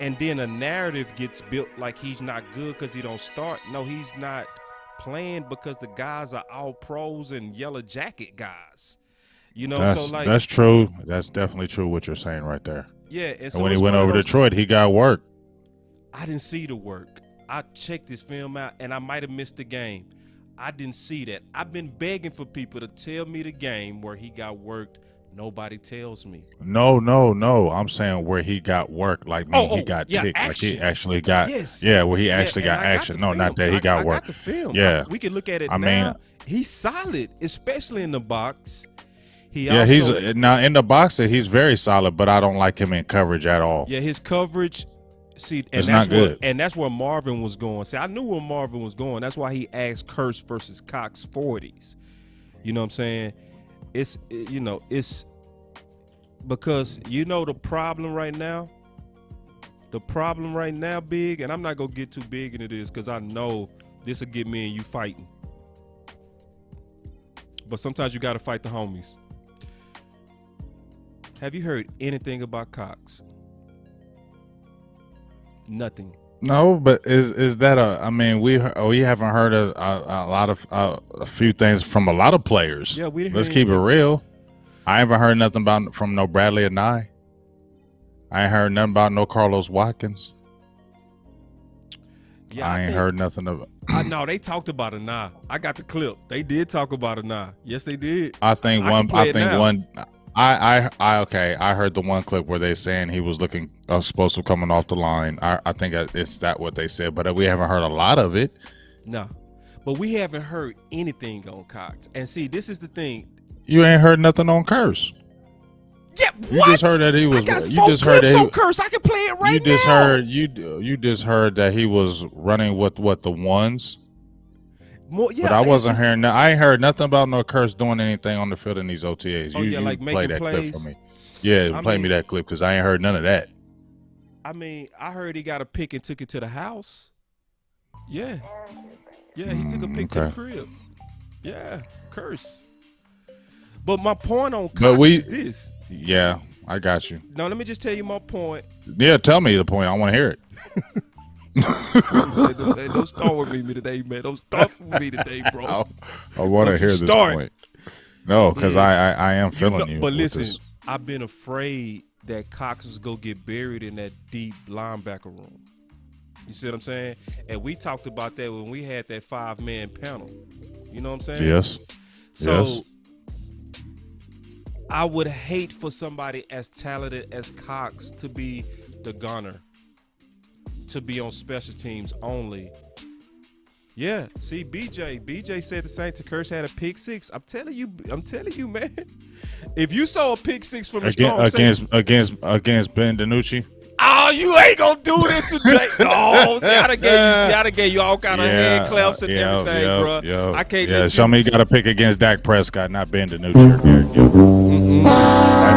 and then a narrative gets built like he's not good because he don't start. No, he's not playing because the guys are all pros and yellow jacket guys. You know, that's true. That's definitely true what you're saying right there. yeah. And so And when he it's went one of over to those- Detroit, he got work. I didn't see the work. I checked this film out, and I might have missed the game. I didn't see that. I've been begging for people to tell me the game where he got worked. Nobody tells me. No. I'm saying where he got work, like he got yeah, ticked, like action. he actually got, Yes. yeah, where he actually Yeah, got and I action. the No, film. not that he got I work. got the film. Yeah. We can look at it I now. mean- He's solid, especially in the box. Yeah, he's now in the boxer. He's very solid, but I don't like him in coverage at all. Yeah, his coverage. See, and It's that's not good. and that's where Marvin was going. See, I knew where Marvin was going. That's why he asked Curse versus Cox 40s. You know what I'm saying? It's because the problem right now. The problem right now, big, and I'm not gonna get too big into this because I know this will get me and you fighting. But sometimes you gotta fight the homies. Have you heard anything about Cox? Nothing. No, but is that I mean, we haven't heard a lot of a few things from a lot of players. Yeah, we didn't Let's hear keep it anything. real. I haven't heard nothing from no Bradley and I ain't heard nothing about no Carlos Watkins. Yeah, I ain't think- heard nothing of. I know they talked about it now. I got the clip. They did talk about it now. Yes, they did. I think I one. can play I it think now. one. I heard the one clip where they saying he was looking explosive coming off the line. I think it's that what they said, but we haven't heard a lot of it. No, but we haven't heard anything on Cox. And see, this is the thing. You ain't heard nothing on Curse. Yeah, You what? just heard that he was. I got You 4 just heard clips that. on Curse. I can play it right You just now. heard you just heard that he was running with the ones. More, yeah, But I wasn't hearing. I ain't heard nothing about no Curse doing anything on the field in these OTAs. Oh, you, yeah, you like play making that plays? clip for me. Yeah, I play me mean- that clip because I ain't heard none of that. I mean, I heard he got a pick and took it to the house. Yeah, yeah, he took a pick to the okay. crib. Yeah, Curse. But my point on Cox But is this. Yeah, I got you. Now let me just tell you my point. Yeah, tell me the point. I want to hear it. Hey, don't start with me today, man. Don't start with me today, bro. I want to Don't hear you this start. point. No, because Yes. I am feeling you. But with listen, this. I've been afraid that Cox was gonna get buried in that deep linebacker room. You see what I'm saying? And we talked about that when we had that 5-man panel. You know what I'm saying? Yes. So Yes. I would hate for somebody as talented as Cox to be the gunner, to be on special teams only. Yeah, see, BJ said the same. To Curse had a pick 6. I'm telling you, man. If you saw a pick 6 from the strong safety, Against Ben DiNucci. oh, you ain't gonna do that today. No, see, I done gave you all kind of hand claps and everything, bro. I can't. Yeah, let show you- me you got to pick against Dak Prescott, not Ben DiNucci. And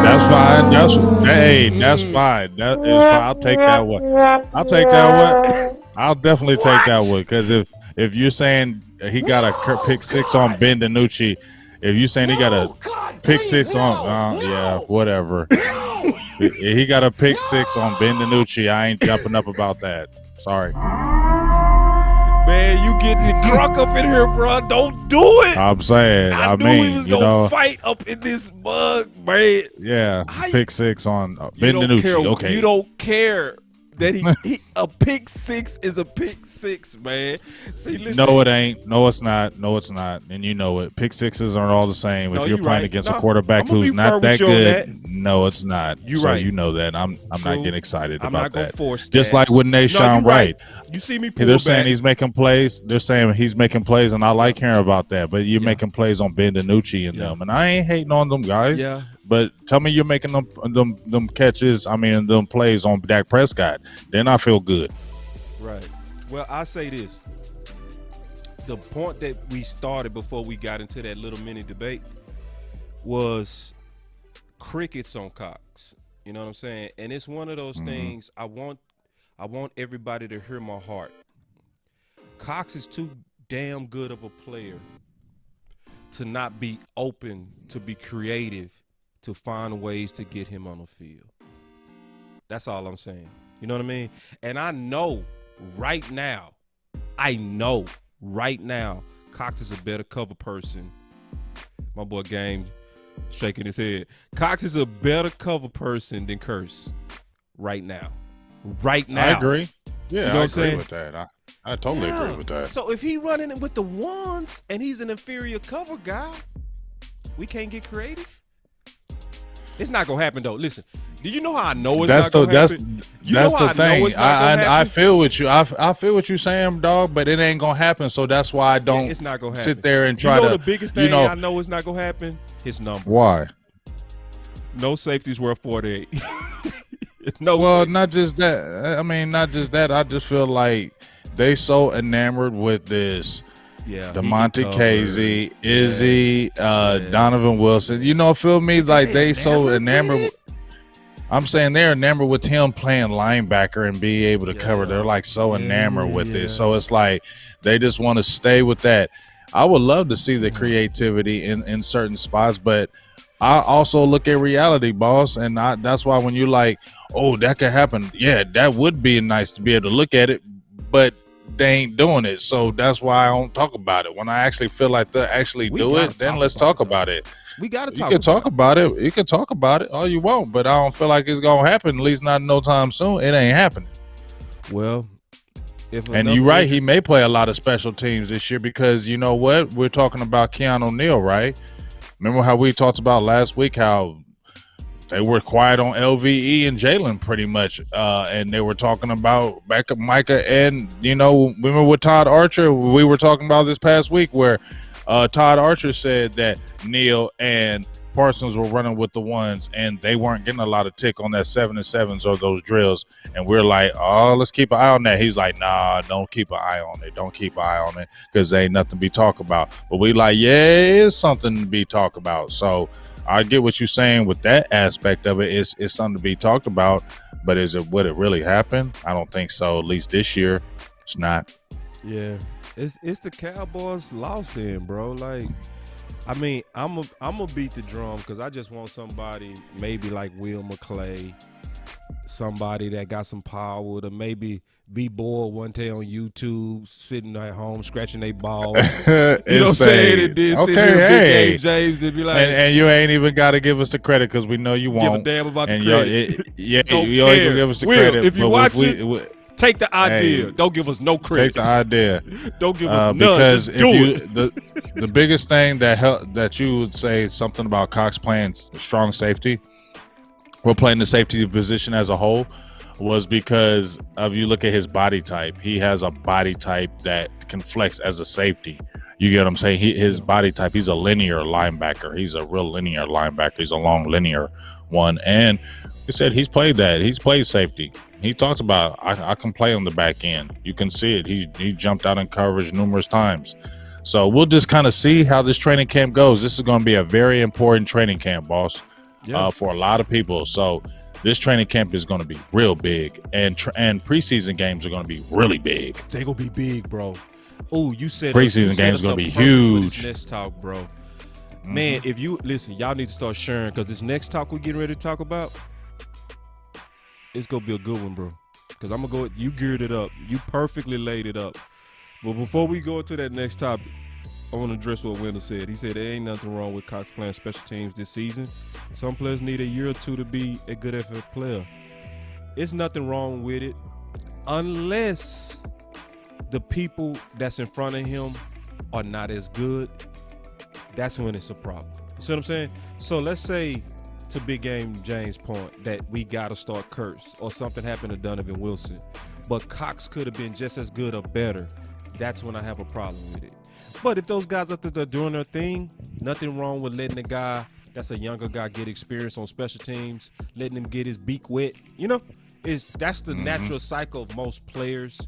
that's fine. That's fine. That is fine. I'll take that one. I'll take that one. I'll definitely take that one because if you're saying he got a pick 6 on Ben DiNucci, if you're saying he got a pick 6 on, yeah, whatever. He got a pick 6 on Ben DiNucci. I ain't jumping up about that. Sorry. Man, man. You getting drunk up in here, bro. Don't do it. I'm saying. I knew mean, we was you gonna know, fight up in this mug, man. yeah. Pick 6 on You Ben don't DiNucci. care. Okay. You don't care that he a pick 6 is a pick 6, man. See, listen. No, it ain't. No, it's not. No, it's not. And you know it. Pick 6s aren't all the same. No, If you're you playing right. against No, a quarterback I'ma who's be not fair that with you on good, that. no, it's not. You so right. you know that. I'm True. not getting excited I'm about not gonna that. force Just that. like with Nashawn you Wright. You see me pull They're back. saying he's making plays. They're saying he's making plays, and I like hearing about that. But you're making plays on Ben DiNucci and them, and I ain't hating on them guys. Yeah. But tell me you're making them catches. I mean, them plays on Dak Prescott. Then I feel good. Right. Well, I say this. The point that we started before we got into that little mini debate was crickets on Cox. You know what I'm saying? And it's one of those things I want everybody to hear my heart. Cox is too damn good of a player to not be open, to be creative, to find ways to get him on the field. That's all I'm saying. You know what I mean? And I know right now, Cox is a better cover person. My boy Game shaking his head. Cox is a better cover person than Curse right now. Right now. I agree. Yeah, You know I what I'm agree saying? with that. I totally agree with that. So if he running it with the ones and he's an inferior cover guy, we can't get creative. It's not gonna happen though. Listen, do you know how I know it's not gonna happen? That's the thing. I feel what you. I feel what you're saying, dog. But it ain't gonna happen. So that's why I don't. It's not gonna happen. Sit there and try you know to. The biggest thing I know it's not gonna happen. His number. Why? No safeties worth 48. No. Well, not just that. I mean, not just that. I just feel like they so enamored with this. Yeah. DeMonte Casey, Izzy, Donovan Wilson. You know, feel me? Like they so enamored. I'm saying they're enamored with him playing linebacker and be able to cover. They're like so enamored with it. So it's like they just want to stay with that. I would love to see the creativity in certain spots, but I also look at reality, boss. And that's why when you're like, oh, that could happen. Yeah, that would be nice to be able to look at it, but they ain't doing it. So that's why I don't talk about it. When I actually feel like they actually do it, then let's talk about it. We gotta talk. You can talk about it. You can talk about it all you want, but I don't feel like it's gonna happen. At least not no time soon. It ain't happening. Well, and you're right. He may play a lot of special teams this year because you know what? We're talking about Keanu Neal, right? Remember how we talked about last week how they were quiet on LVE and Jalen pretty much, and they were talking about backup Micah and you know, remember with Todd Archer we were talking about this past week where Todd Archer said that Neal and Parsons were running with the ones and they weren't getting a lot of tick on that 7-7s or those drills, and we're like, oh, let's keep an eye on that. He's like, nah, don't keep an eye on it. Don't keep an eye on it because there ain't nothing to be talked about. But we like, yeah, it's something to be talked about. So I get what you're saying with that aspect of it. It's something to be talked about, but would it really happen? I don't think so. At least this year, it's not. Yeah, it's the Cowboys lost in, bro. Like, I mean, I'm a beat the drum because I just want somebody maybe like Will McClay, somebody that got some power to maybe be bored one day on YouTube, sitting at home scratching their balls. You know what I'm saying? And then sit here, Big Game James, and be like, and you ain't even got to give us the credit because we know you won't give a damn about the and credit. you ain't Don't gonna care. give us the Will, credit. if you but watch it, take the idea. Hey, don't give us no credit. Take the idea. Don't give us none. Because Just if do you it. the biggest thing that you would say something about Cox playing strong safety, or playing the safety position as a whole, was because of you look at his body type. He has a body type that can flex as a safety. You get what I'm saying? His body type, he's a linear linebacker. He's a real linear linebacker. He's a long linear one. And he said he's played that. He's played safety. He talks about, I can play on the back end. You can see it. He jumped out in coverage numerous times. So we'll just kind of see how this training camp goes. This is going to be a very important training camp, boss, for a lot of people. So this training camp is going to be real big, and preseason games are going to be really big. They're going to be big, bro. Oh, you said preseason games are going to be huge. Next talk, bro. Man, if you listen, y'all need to start sharing because this next talk we're getting ready to talk about, it's going to be a good one, bro. Because I'm going to go, you geared it up. You perfectly laid it up. But before we go into that next topic, I want to address what Wendell said. He said there ain't nothing wrong with Cox playing special teams this season. Some players need a year or two to be a good NFL player. It's nothing wrong with it unless the people that's in front of him are not as good. That's when it's a problem. You see what I'm saying? So let's say, to Big Game James' point, that we got to start Kurtz or something happened to Donovan Wilson, but Cox could have been just as good or better. That's when I have a problem with it. But if those guys out there doing their thing, nothing wrong with letting the guy that's a younger guy get experience on special teams, letting him get his beak wet. You know, that's the natural cycle of most players.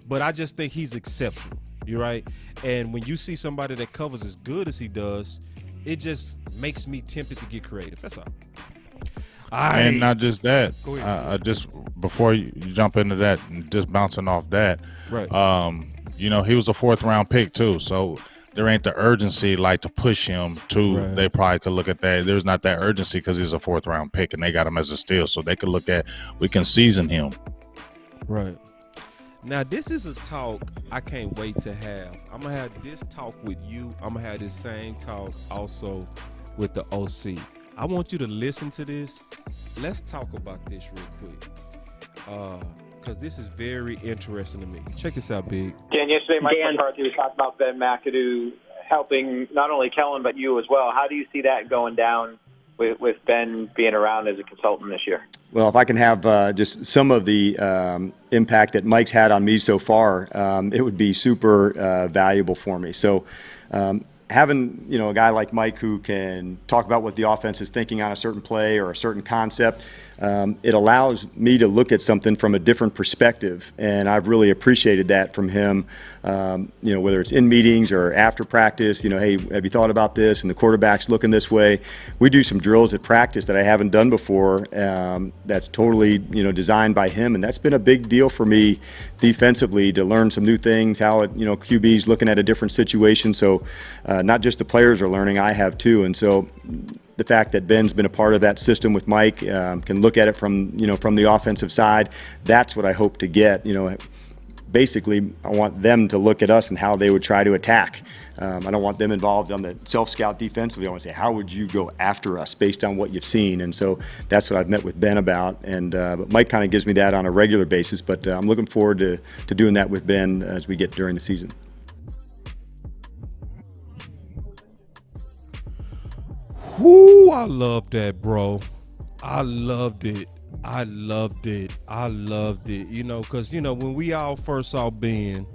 But I just think he's exceptional. You're right. And when you see somebody that covers as good as he does, it just makes me tempted to get creative. That's all. And not just that. Go ahead. Just before you jump into that, just bouncing off that. Right. You know, he was a 4th round pick too, so there ain't the urgency like to push him to. Right. They probably could look at that. There's not that urgency because he's a 4th round pick and they got him as a steal, so they could look at, we can season him. Right. Now, this is a talk I can't wait to have. I'm going to have this talk with you. I'm going to have this same talk also with the OC. I want you to listen to this. Let's talk about this real quick because this is very interesting to me. Check this out, Big. Dan, yesterday Mike McCarthy was talking about Ben McAdoo helping not only Kellen but you as well. How do you see that going down with Ben being around as a consultant this year? Well, if I can have just some of the impact that Mike's had on me so far, it would be super valuable for me. So having, a guy like Mike who can talk about what the offense is thinking on a certain play or a certain concept, it allows me to look at something from a different perspective. And I've really appreciated that from him, whether it's in meetings or after practice, hey, have you thought about this? And the quarterback's looking this way. We do some drills at practice that I haven't done before. That's totally, designed by him. And that's been a big deal for me defensively to learn some new things, how QB's looking at a different situation. So not just the players are learning, I have too. And so the fact that Ben's been a part of that system with Mike, can look at it from the offensive side, that's what I hope to get. Basically, I want them to look at us and how they would try to attack. I don't want them involved on the self-scout defensively. I want to say, how would you go after us based on what you've seen? And so that's what I've met with Ben about. And but Mike kind of gives me that on a regular basis. But I'm looking forward to doing that with Ben as we get during the season. Whoo, I love that, bro. I loved it. I loved it. Because, when we all first saw Ben,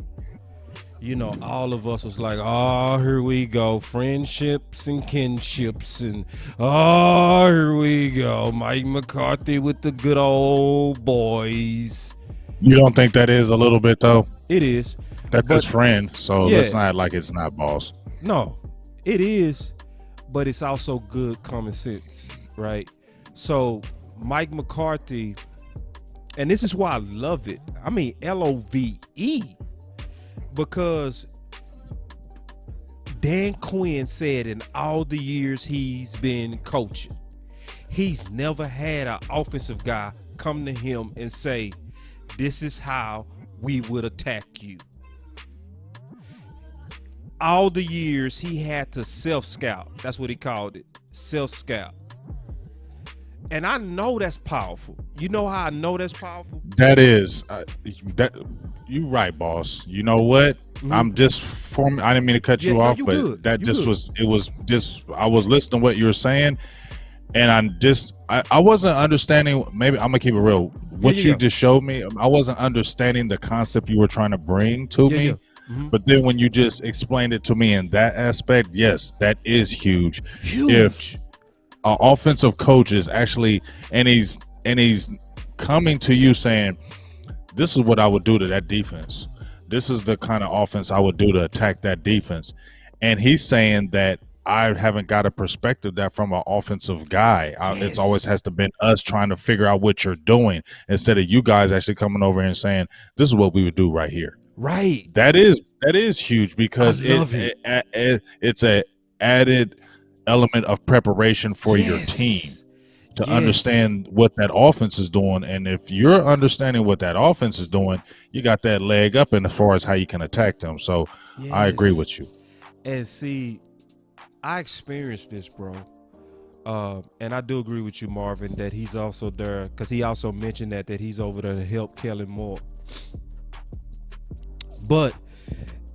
all of us was like, oh, here we go. Friendships and kinships. And, oh, here we go. Mike McCarthy with the good old boys. You don't think that is a little bit, though? It is. That's his friend, so yeah. Let's not like it's not boss. No, it is. But it's also good common sense, right? So Mike McCarthy, and this is why I love it. I mean, LOVE, because Dan Quinn said in all the years he's been coaching, he's never had an offensive guy come to him and say, this is how we would attack you. All the years he had to self-scout. That's what he called it, self-scout. And I know that's powerful. You know how I know that's powerful? That is, you right, boss. You know what? Mm-hmm. I didn't mean to cut you off, but good. That you just good. I was listening to what you were saying, and I wasn't understanding. Maybe I'm gonna keep it real. What you just showed me, I wasn't understanding the concept you were trying to bring to me. Yeah. Mm-hmm. But then when you just explained it to me in that aspect, yes, that is huge. If an offensive coach is actually, and he's coming to you saying, this is what I would do to that defense. This is the kind of offense I would do to attack that defense. And he's saying that I haven't got a perspective that from an offensive guy. Yes. It's always has to been us trying to figure out what you're doing instead of you guys actually coming over here and saying, this is what we would do right here. Right. That is huge because it's a added element of preparation for your team. to Yes. understand what that offense is doing. And if you're understanding what that offense is doing, you got that leg up in as far as how you can attack them. So I agree Yes. with you. And see, I experienced this, bro. And I do agree with you, Marvin, that he's also there because he also mentioned that he's over there to help Kellen Moore. But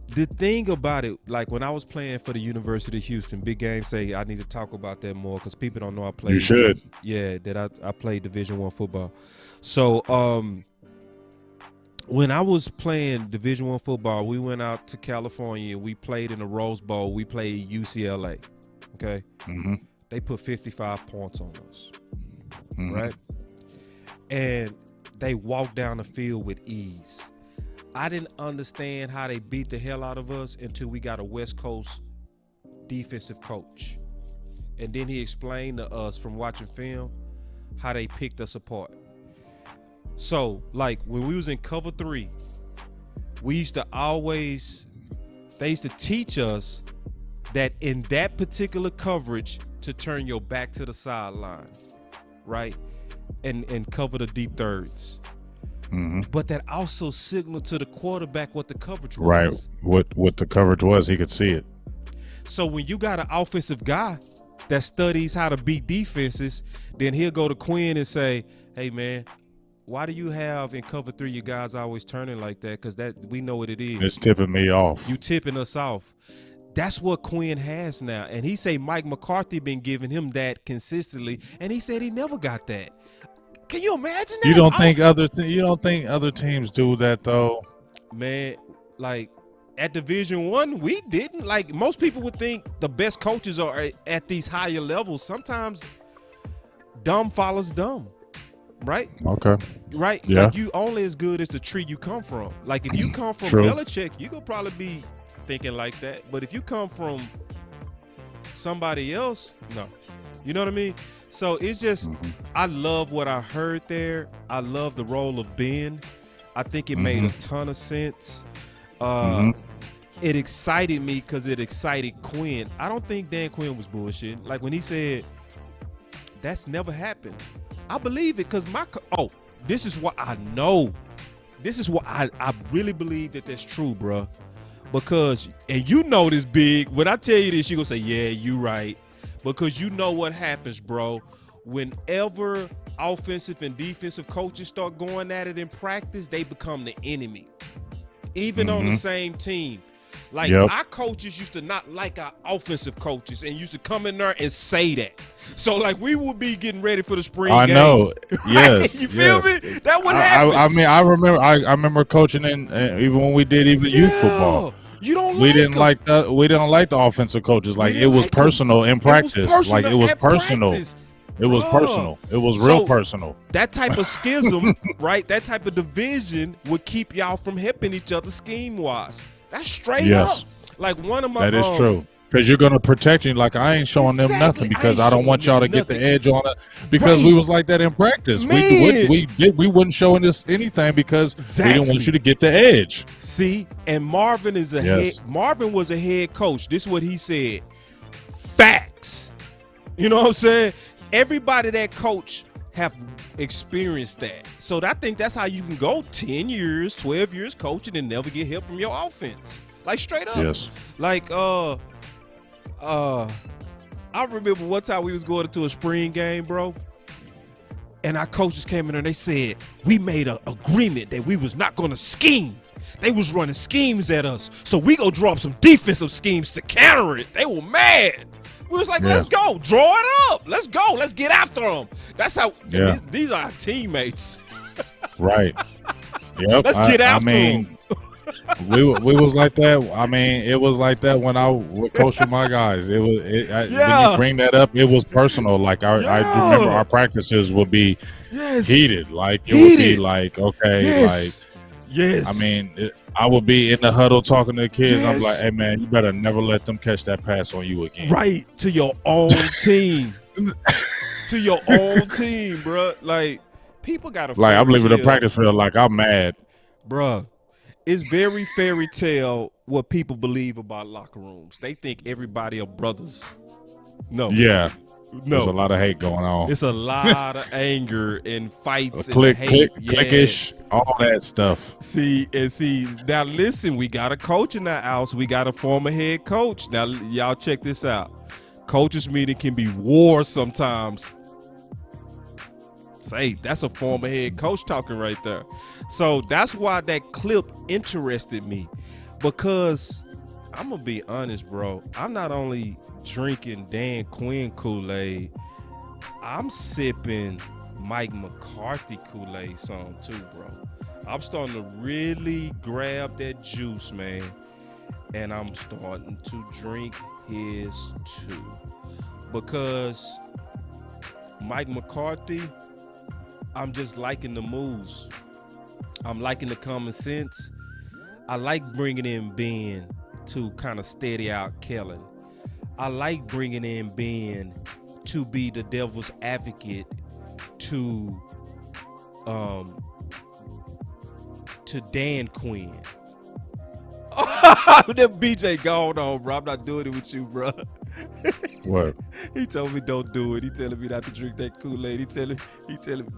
the thing about it, like when I was playing for the University of Houston, Big Game say I need to talk about that more because people don't know I played. You should. Yeah, that I played Division I football. So when I was playing Division I football, we went out to California. We played in the Rose Bowl. We played UCLA. Okay. Mm-hmm. They put 55 points on us, Mm-hmm. right? And they walked down the field with ease. I didn't understand how they beat the hell out of us until we got a West Coast defensive coach. And then he explained to us from watching film how they picked us apart. So, like, when we was in cover 3, we used to they used to teach us that in that particular coverage to turn your back to the sideline, right? And cover the deep thirds. Mm-hmm. But that also signaled to the quarterback what the coverage was. Right. What the coverage was, he could see it. So when you got an offensive guy that studies how to beat defenses, then he'll go to Quinn and say, hey, man, why do you have in cover 3 your guys always turning like that? Because that we know what it is. It's tipping me off. You tipping us off. That's what Quinn has now. And he say Mike McCarthy been giving him that consistently, and he said he never got that. Can you imagine that? You don't think other teams do that though? Man, like at Division I, we didn't. Like most people would think the best coaches are at these higher levels. Sometimes dumb follows dumb, right? Okay. Right? Yeah. Like you only as good as the tree you come from. Like if you come from True. Belichick, you could probably be thinking like that. But if you come from somebody else, no. You know what I mean? So it's just, I love what I heard there. I love the role of Ben. I think it made a ton of sense. It excited me because it excited Quinn. I don't think Dan Quinn was bullshitting. Like when he said, that's never happened. I believe it because this is what I know. This is what I really believe that's true, bro. Because, and you know this, Big, when I tell you this, you're going to say, yeah, you right. Because you know what happens, bro. Whenever offensive and defensive coaches start going at it in practice, they become the enemy. Even on the same team. Like, our coaches used to not like our offensive coaches and used to come in there and say that. So, like, we would be getting ready for the spring game. I know. Yes. You feel me? That would happen. I mean, I remember coaching in even when we did youth football. You don't we didn't like the offensive coaches. Like it was personal in practice. Like it was personal. It was personal. It was real personal. That type of schism, right? That type of division would keep y'all from helping each other scheme wise. That's straight up. Like one of my that is true. Because you're gonna protect you. Like I ain't showing them nothing because I don't want y'all to get the edge on it. Because we was like that in practice. We wouldn't show this anything because we didn't want you to get the edge. See, and Marvin is Marvin was a head coach. This is what he said. Facts. You know what I'm saying? Everybody that coach have experienced that. So I think that's how you can go 10 years, 12 years coaching and never get help from your offense. Like straight up. Yes. Like I remember one time we was going into a spring game, bro, and our coaches came in there and they said we made an agreement that we was not going to scheme. They was running schemes at us, so we go draw up some defensive schemes to counter it. They were mad. We was like, let's go, draw it up. Let's go. Let's get after them. That's how. These are our teammates. Right. Yep. Let's get after them. We was like that. I mean, it was like that when I would coach with my guys. When you bring that up, it was personal. Like I remember our practices would be heated. Like it would be like, okay, I mean, I would be in the huddle talking to the kids. I'm like, hey man, you better never let them catch that pass on you again. Right, to your own team. To your own team, bro. Like people gotta like I'm leaving the practice field like I'm mad. Bruh. It's very fairy tale what people believe about locker rooms. They think everybody are brothers. No. Yeah. There's a No, lot of hate going on. it's a lot of anger and fights and Click, hate. clickish, all that stuff. See. Now listen, we got a coach in that house. We got a former head coach. Now y'all check this out. Coaches meeting can be war sometimes. Say that's a former head coach talking right there. So that's why that clip interested me, because I'm gonna be honest, bro. I'm not only drinking Dan Quinn Kool-Aid, I'm sipping Mike McCarthy Kool-Aid some too, bro. I'm starting to really grab that juice, man, and I'm starting to drink his too, because Mike McCarthy, I'm just liking the moves. I'm liking the common sense. I like bringing in Ben to kind of steady out Kellen. I like bringing in Ben to be the devil's advocate to Dan Quinn. That BJ gone on, bro. I'm not doing it with you, bro. What? He told me don't do it. He telling me not to drink that Kool-Aid. He telling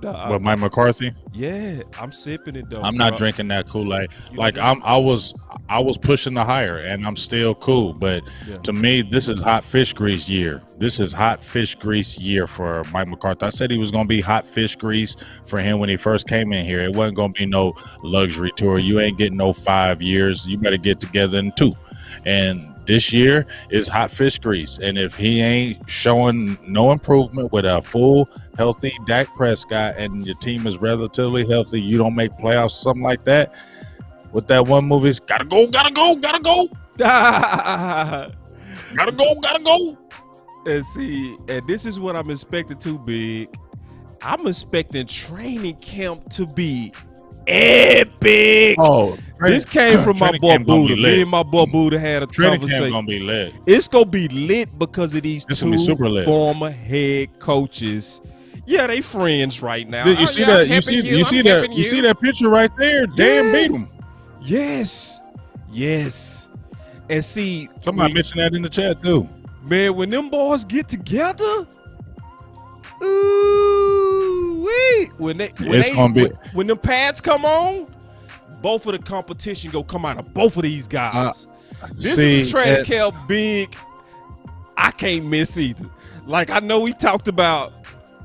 nah. What, Mike McCarthy? Yeah, I'm sipping it though. I'm bro. not drinking that Kool-Aid. You Like don't I was pushing the higher, and I'm still cool. But Yeah. to me, this is hot fish grease year. This is hot fish grease year for Mike McCarthy. I said he was going to be hot fish grease for him when he first came in here. It wasn't going to be no luxury tour. You ain't getting no 5 years. You better get together in 2. And this year is hot fish grease. And if he ain't showing no improvement with a full, healthy Dak Prescott and your team is relatively healthy, you don't make playoffs, something like that. With that one movie, it's gotta go. And see, and this is what I'm expecting too, Big. I'm expecting training camp to be epic. Oh, This came from my training boy camp gonna be Buddha. lit. Me and my boy Buddha had a Training camp conversation. gonna be lit. It's gonna be lit because of these It's gonna be two super lit. former head coaches. Yeah, they friends right now. You see that? You see that picture right there? Dan beat him. Yes. And see, Somebody mentioned that in the chat too. man, when them boys get together, ooh wee. When them pads come on, both of the competition go come out of both of these guys. This is a training camp big. I can't miss either. Like, I know we talked about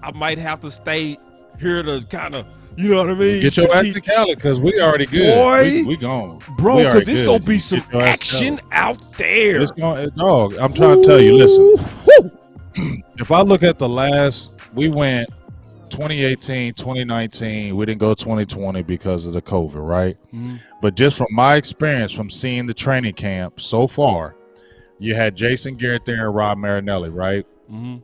I might have to stay here to kind of, you know what I mean? Get your ass to Cali because we already good. Boy. We gone. Bro, because it's going to be Get some your ass to action Cali. out there. It's going, dog, I'm trying to tell you, listen. If I look at the last, we went 2018, 2019. We didn't go 2020 because of the COVID, right? Mm-hmm. But just from my experience, from seeing the training camp so far, you had Jason Garrett there and Rob Marinelli, right? Mm-hmm.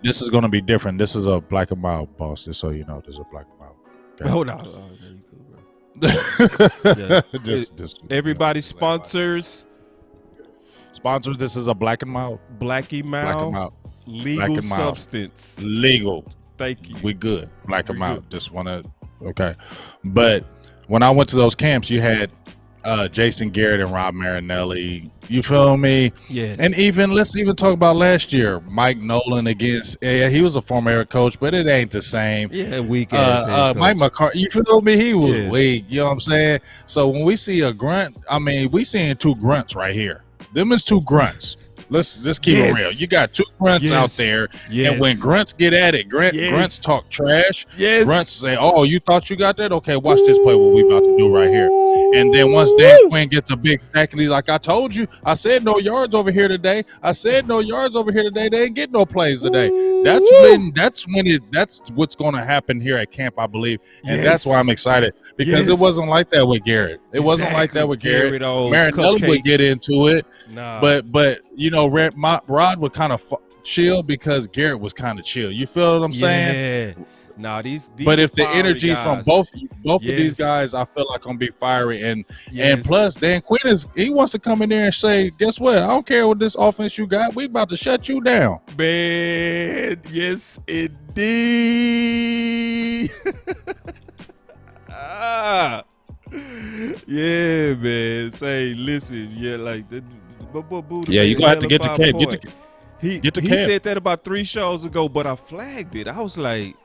This is going to be different. This is a black and mild, boss. Just so you know, this is a black and mild. Okay? Oh, no. Oh, there you go, bro. Yeah. just Everybody sponsors sponsors. This is a black and mild. Blackie Black and Mal mild. legal Black and mild. substance. Legal. Thank you. We good. Black and We mild. good. Just want to. Okay. But when I went to those camps, you had Jason Garrett and Rob Marinelli. You feel me? Yes. And let's even talk about last year. Mike Nolan against. Yeah, he was a former head coach, but it ain't the same. Yeah, weak ass head Mike coach. McCarthy, you feel me? He was Yes. weak. You know what I'm saying? So when we see a grunt, I mean, we seeing 2 grunts right here. Them is 2 grunts. Let's just keep Yes. it real. You got 2 grunts Yes. out there, Yes. and when grunts get at it, Yes. grunts talk trash. Yes. Grunts say, "Oh, you thought you got that? Okay, watch this play. What we about to do right here." And then once Dan Quinn gets a big sack, and he's like, "I told you. I said no yards over here today. I said no yards over here today. They ain't get no plays today." That's what's going to happen here at camp, I believe, and that's why I'm excited because it Yes. wasn't like that with Garrett. It wasn't like that with Garrett. Marinelli would get into it, Nah. but you know, Rod would kind of chill because Garrett was kind of chill. You feel what I'm saying? Yeah. Nah, these But if the fiery energy guys. from both of Yes. these guys, I feel like gonna be fiery, and Yes. plus Dan Quinn he wants to come in there and say, guess what? I don't care what this offense you got. We about to shut you down. Man, yes, indeed. Yeah, man. Say, listen, yeah, like the Yeah, you gonna have to get the cape. He Get to camp. said that about 3 shows ago, but I flagged it. I was like,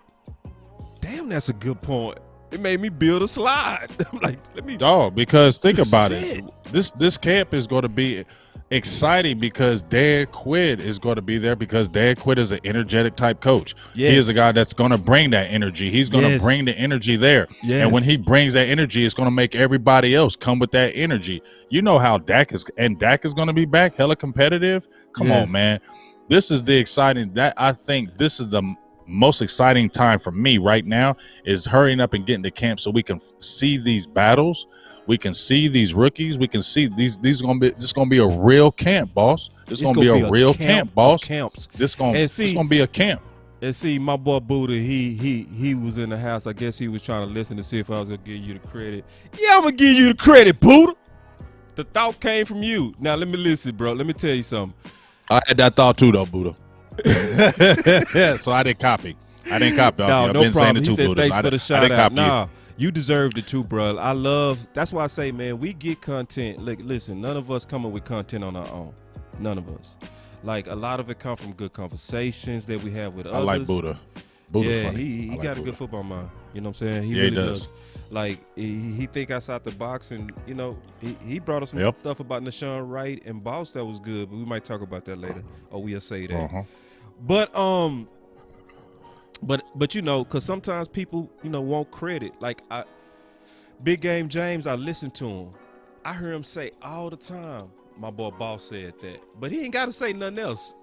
damn, that's a good point. It made me build a slide. I'm like, let me. Dog, because think about Shit. it. This camp is going to be exciting because Dan Quinn is going to be there because Dan Quinn is an energetic type coach. Yes. He is a guy that's going to bring that energy. He's going to Yes. bring the energy there. Yes. And when he brings that energy, it's going to make everybody else come with that energy. You know how Dak is going to be back, hella competitive. Come Yes. on, man. This is the exciting that I think this is the most exciting time for me right now is hurrying up and getting to camp so we can see these battles. We can see these rookies. We can see these gonna be a real camp, boss. This gonna be a real camp, boss. Camps. This gonna be a camp. And see, my boy Buddha, he was in the house. I guess he was trying to listen to see if I was gonna give you the credit. Yeah, I'm gonna give you the credit, Buddha. The thought came from you. Now let me listen, bro. Let me tell you something. I had that thought too, though, Buddha. So I didn't copy. No, I've been no saying problem. it He too, said Buddha. thanks So for the I shout didn't out. copy Nah, you deserved it too, bro. That's why I say, man, we get content. Look, listen, none of us coming with content on our own. None of us. Like, a lot of it come from good conversations that we have with others. I like Buddha. Buddha Yeah, funny. he I like got a Buddha. good football mind. You know what I'm saying? Yeah, he does. Like, he think outside the box, and, you know, he brought us some Yep. stuff about Nashawn Wright and Boss that was good, but we might talk about that later, or we'll say that. Uh-huh. But you know, because sometimes people, you know, want credit. Like, Big Game James, I listen to him. I hear him say all the time, my boy Boss said that. But he ain't got to say nothing else.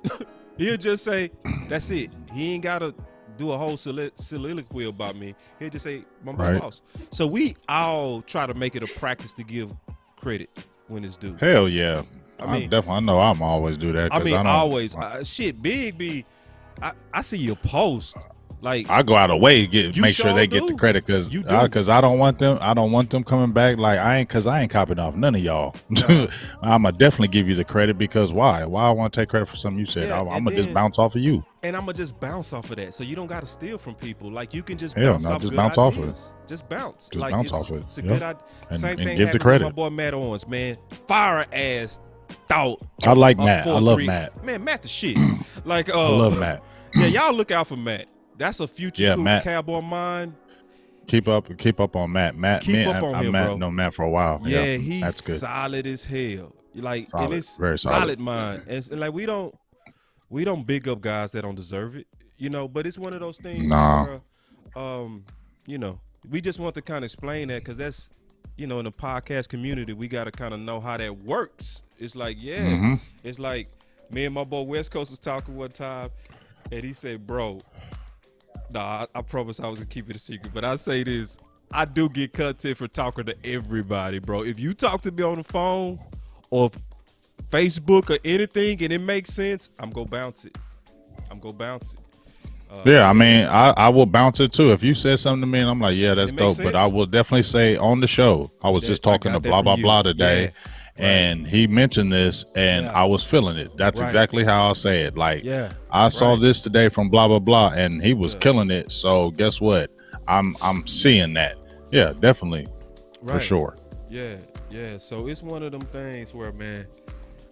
He'll just say, that's it. He ain't got to do a whole soliloquy about me. He'll just say, my boy Right. Boss. So we all try to make it a practice to give credit when it's due. Hell yeah. I mean- I know I'm always do that. I 'Cause mean, don't- always. Shit, Big B, I see your post. Like, I go out of the way to You make sure sure they get the do. credit because You do. I don't want them coming back like I ain't copying off none of y'all. I'ma definitely give you the credit because why I want to take credit for something you said. Yeah, I'm and gonna just then- bounce off of you. and I'm gonna just bounce off of that. So you don't gotta steal from people. Like, you can just Hell bounce no, off just good bounce off of it. ideas. Just bounce. Just Like, bounce it's- off it. It's a Yep. good idea. And- Same and thing give the happened with credit. my boy Matt Owens, man. Fire ass thought. I like of Matt. I love 4-3. Matt. Man, Matt the shit. Like, I love Matt. Yeah, y'all look out for Matt. That's a future Yeah, cool Matt. Cowboy mind. Keep up on Matt. Keep up on him, bro. known Matt for a while. Yeah, he's that's good. solid as hell. Like, Solid, and it's very solid. mind. And like, we don't big up guys that don't deserve it, you know. But it's one of those things. Nah. Where, you know, we just want to kind of explain that because that's, you know, in the podcast community, we got to kind of know how that works. It's like, yeah, Mm-hmm. it's like me and my boy West Coast was talking one time, and he said, "Bro, nah, I promise I was gonna keep it a secret, but I say this." I do get content for talking to everybody, bro. If you talk to me on the phone or Facebook or anything and it makes sense, I'm gonna bounce it. Yeah, I mean, I will bounce it too. If you said something to me and I'm like, yeah, that's It makes dope. But I sense. will definitely say on the show, I was That- just I talking got to that blah, from blah, you. blah today. Yeah. And he mentioned this and Yeah. I was feeling it. That's Right. exactly how I'll say it. Like, Yeah. I saw Right. this today from blah, blah, blah. And he was Yeah. killing it. So guess what? I'm seeing that. Yeah, definitely. For Right. sure. Yeah. So it's one of them things where, man,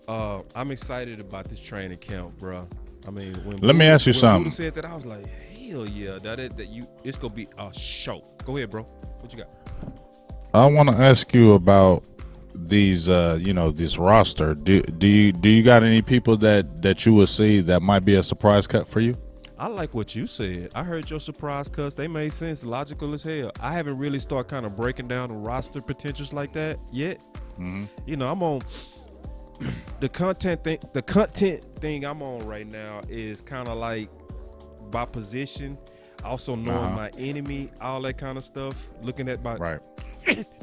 I'm excited about this training camp, bro. I mean, Let me ask you when something. Buddha said that, I was like, hell yeah, it's gonna be a show. Go ahead, bro. What you got? I want to ask you about these this roster. Do you got any people that you would see that might be a surprise cut for you? I like what you said. I heard your surprise cuts. They made sense, logical as hell. I haven't really started kind of breaking down the roster potentials like that yet. Mm-hmm. You know, I'm on the content thing. The content thing I'm on right now is kind of like by position, also knowing my enemy, all that kind of stuff. Looking at my Right.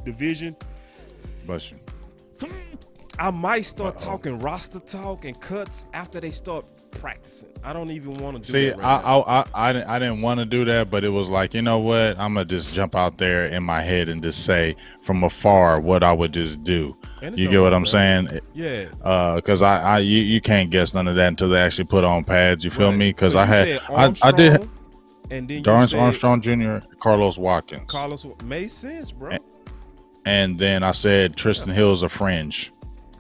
division. Bless you. I might start talking roster talk and cuts after they start practicing. I don't even want to do See, that right now. I didn't want to do that, but it was like, you know what? I'm gonna just jump out there in my head and just say from afar what I would just do. And it's You no get what wrong I'm with saying? Yeah. Because you can't guess none of that until they actually put on pads. You feel Right. me? Because But I you had said I did Armstrong, and then you Darren said Armstrong Jr., Carlos Watkins, Carlos made sense, bro. and then I said Tristan Hill's a fringe.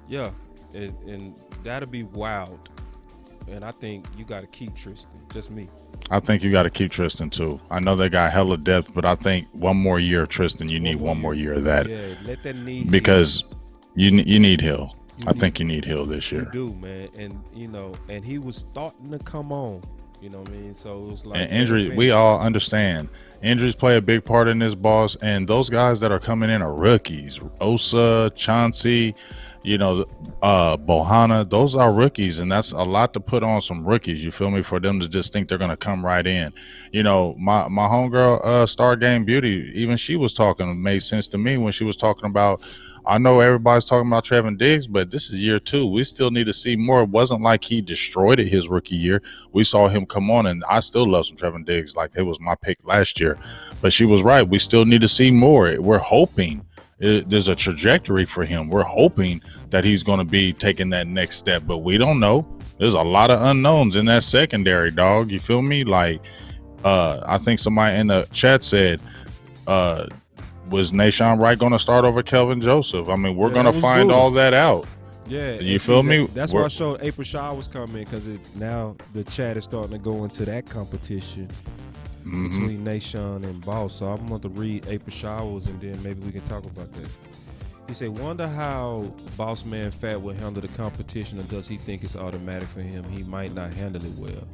Yeah, and that'll be wild. and I think you got to keep Tristan. Just me. I think you got to keep Tristan too. I know they got hella depth, but I think one more year of Tristan, you need one more year of that. Yeah, let that knee because heal. you need Hill. I think you need Hill this year. You do, man, and and he was starting to come on. You know what I mean? So it was like and injury. We all understand injuries play a big part in this, boss. And those guys that are coming in are rookies. Osa, Chauncey, Bohanna. Those are rookies, and that's a lot to put on some rookies. You feel me? For them to just think they're gonna come right in. My homegirl, Star Game Beauty, even she was talking. It made sense to me when she was talking about. I know everybody's talking about Trevin Diggs, but this is year 2. We still need to see more. It wasn't like he destroyed it his rookie year. We saw him come on, and I still love some Trevin Diggs. Like, it was my pick last year. But she was right. We still need to see more. We're hoping there's a trajectory for him. We're hoping that he's going to be taking that next step, but we don't know. There's a lot of unknowns in that secondary, dog. You feel me? Like, I think somebody in the chat said, was Nahshon Wright going to start over Kelvin Joseph? I mean, we're going to find all that out. Yeah. You feel me? That's why I showed April Shaw was coming, because now the chat is starting to go into that competition between Nahshon and Boss. So I'm going to read April Showers, and then maybe we can talk about that. He said, wonder how Boss Man Fat will handle the competition, or does he think it's automatic for him? He might not handle it well.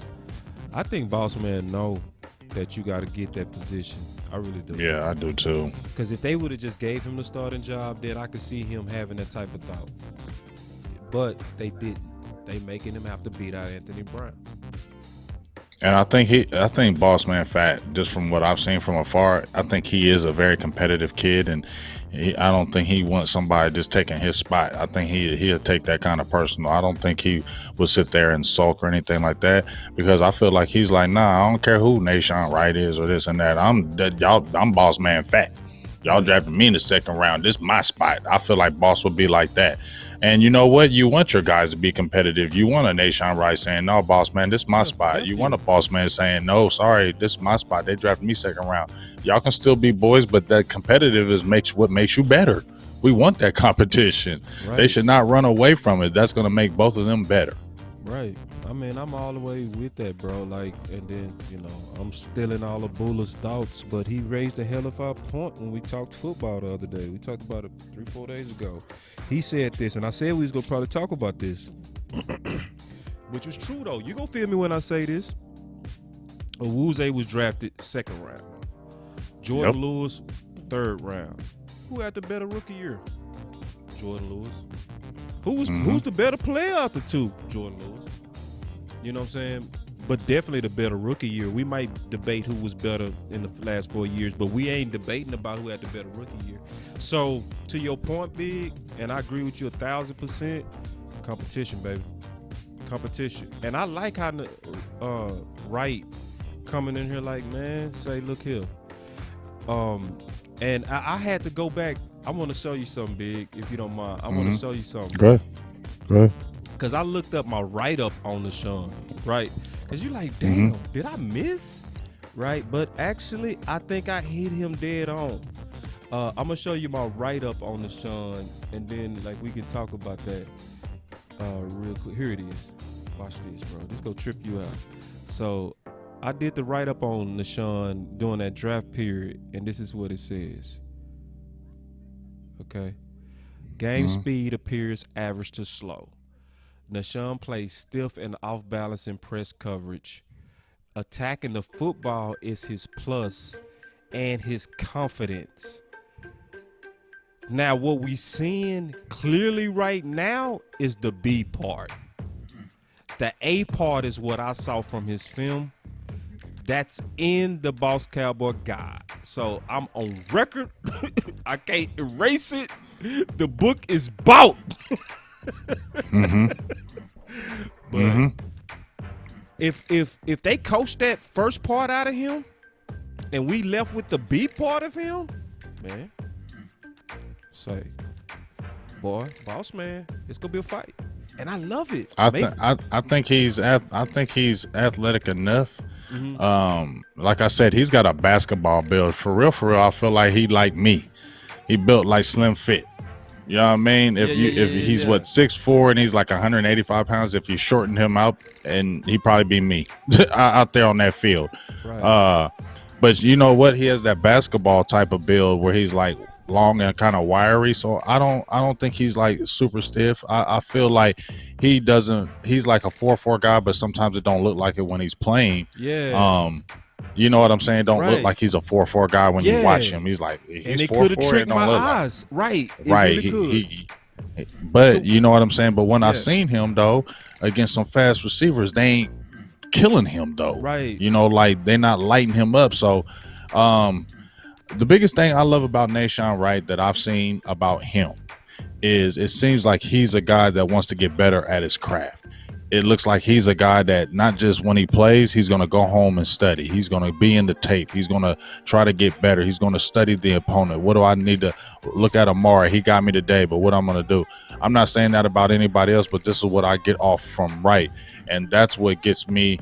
I think Boss Man know that you got to get that position. I really do. Yeah, I do too. Because if they would have just gave him the starting job, then I could see him having that type of thought. But they didn't. They making him have to beat out Anthony Brown. And I think Boss Man Fat, just from what I've seen from afar, I think he is a very competitive kid, and I don't think he wants somebody just taking his spot. I think he'll take that kind of personal. I don't think he will sit there and sulk or anything like that, because I feel like he's like, nah, I don't care who Nahshon Wright is or this and that. I'm Boss Man Fat. Y'all drafted me in the second round. This is my spot. I feel like Boss would be like that. And you know what? You want your guys to be competitive. You want a Nahshon Wright saying, no, Boss Man, this is my spot. You want a Boss Man saying, no, sorry, this is my spot. They drafted me second round. Y'all can still be boys, but that competitive is what makes you better. We want that competition. Right. They should not run away from it. That's going to make both of them better. Right. I mean, I'm all the way with that, bro. Like, and then, I'm stealing all of Buller's thoughts, but he raised a hell of a point when we talked football the other day. We talked about it 3-4 days ago. He said this, and I said we was going to probably talk about this, which was true, though. You going to feel me when I say this? Owuzie was drafted second round. Jordan Lewis, third round. Who had the better rookie year? Jordan Lewis. Who's the better player out the two? Jordan Lewis. You know what I'm saying? But definitely the better rookie year. We might debate who was better in the last 4 years, but we ain't debating about who had the better rookie year. So to your point, Big, and I agree with you 1,000%, competition, baby. Competition. And I like how Wright coming in here like, man, say, look here. And I had to go back. I want to show you something, Big, if you don't mind. I want to show you something. Go ahead. Because I looked up my write-up on Nahshon, right? Because you're like, damn, did I miss? Right? But actually, I think I hit him dead on. I'm going to show you my write-up on Nahshon, and then, we can talk about that real quick. Here it is. Watch this, bro. This go trip you out. So I did the write-up on Nahshon during that draft period, and this is what it says. Okay. Game speed appears average to slow. Nahshon plays stiff and off balance in press coverage. Attacking the football is his plus and his confidence. Now, what we seeing clearly right now is the B part. The A part is what I saw from his film. That's in the Boss Cowboy guide. So I'm on record. I can't erase it. The book is bought. But if they coach that first part out of him and we left with the B part of him, man, say, boy, Boss Man, it's gonna be a fight. And I love it. I think he's athletic enough. Like I said, he's got a basketball build. For real, I feel like he like me. He built like Slim Fit. You know what I mean? If he's what 6'4" and he's like 185 pounds, if you shorten him up, and he'd probably be me out there on that field. Right. But you know what? He has that basketball type of build where he's like long and kind of wiry. So I don't think he's like super stiff. I feel like he's like a 4'4" guy, but sometimes it don't look like it when he's playing. Yeah. You know what I'm saying? Don't look Right. like he's a 4'4" guy when you watch him. He's like And he's it could have 4'4", tricked don't my look like- eyes. Right. It right. really could. But you know what I'm saying? But when I Yeah. seen him though against some fast receivers, they ain't killing him though. Right. You know, like they're not lighting him up. So the biggest thing I love about Nahshon Wright that I've seen about him is it seems like he's a guy that wants to get better at his craft. It looks like he's a guy that not just when he plays, he's going to go home and study. He's going to be in the tape. He's going to try to get better. He's going to study the opponent. What do I need to look at Amari? He got me today, but what I'm going to do? I'm not saying that about anybody else, but this is what I get off from Wright. And that's what gets me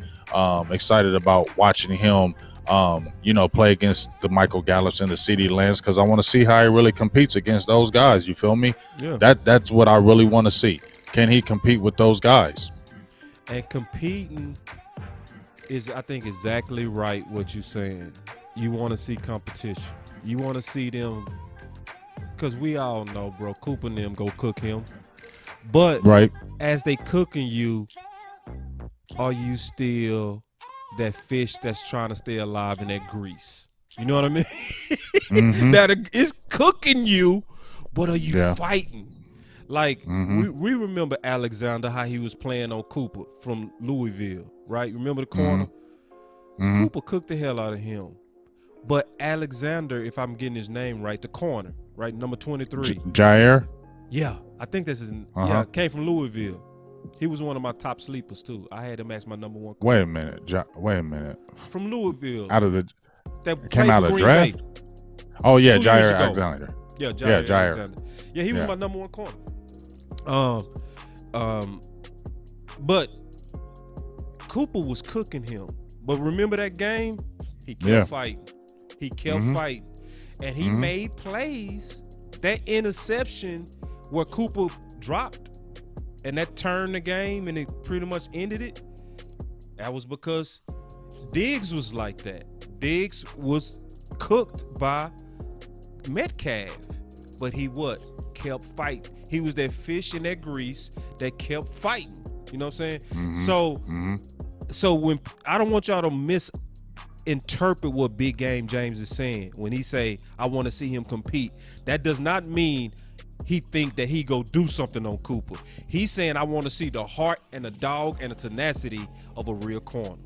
excited about watching him, play against the Michael Gallups and the CeeDee Lambs, because I want to see how he really competes against those guys. You feel me? Yeah. That's what I really want to see. Can he compete with those guys? And competing is, I think, exactly right what you're saying. You want to see competition. You want to see them, because we all know, bro, Cooper and them go cook him. But Right. as they cooking you, are you still that fish that's trying to stay alive in that grease? You know what I mean? Mhm. That it's cooking you, but are you Yeah. fighting? Like, we remember Alexander, how he was playing on Cooper from Louisville, right? Remember the corner? Mhm. Cooper cooked the hell out of him. But Alexander, if I'm getting his name right, the corner, right? Number 23. Jair. Yeah, I think that's his. Uh-huh. Yeah, came from Louisville. He was one of my top sleepers, too. I had him as my number one. Wait a minute. Wait a minute. From Louisville. Out of the That came played out for of Green draft? Bay. Oh yeah, 2 years Jair ago. Alexander. Yeah, Jair. Yeah, Jair. Alexander. Yeah, he was Yeah. my number one corner. But Cooper was cooking him. But remember that game? He kept Yeah. fighting. He kept fighting. And he made plays. That interception where Cooper dropped and that turned the game and it pretty much ended it. That was because Diggs was like that. Diggs was cooked by Metcalf. But he kept fighting. He was that fish in that grease that kept fighting. You know what I'm saying? So when I don't want y'all to misinterpret what Big Game James is saying when he say I want to see him compete. That does not mean he think that he go do something on Cooper. He's saying I want to see the heart and the dog and the tenacity of a real corner.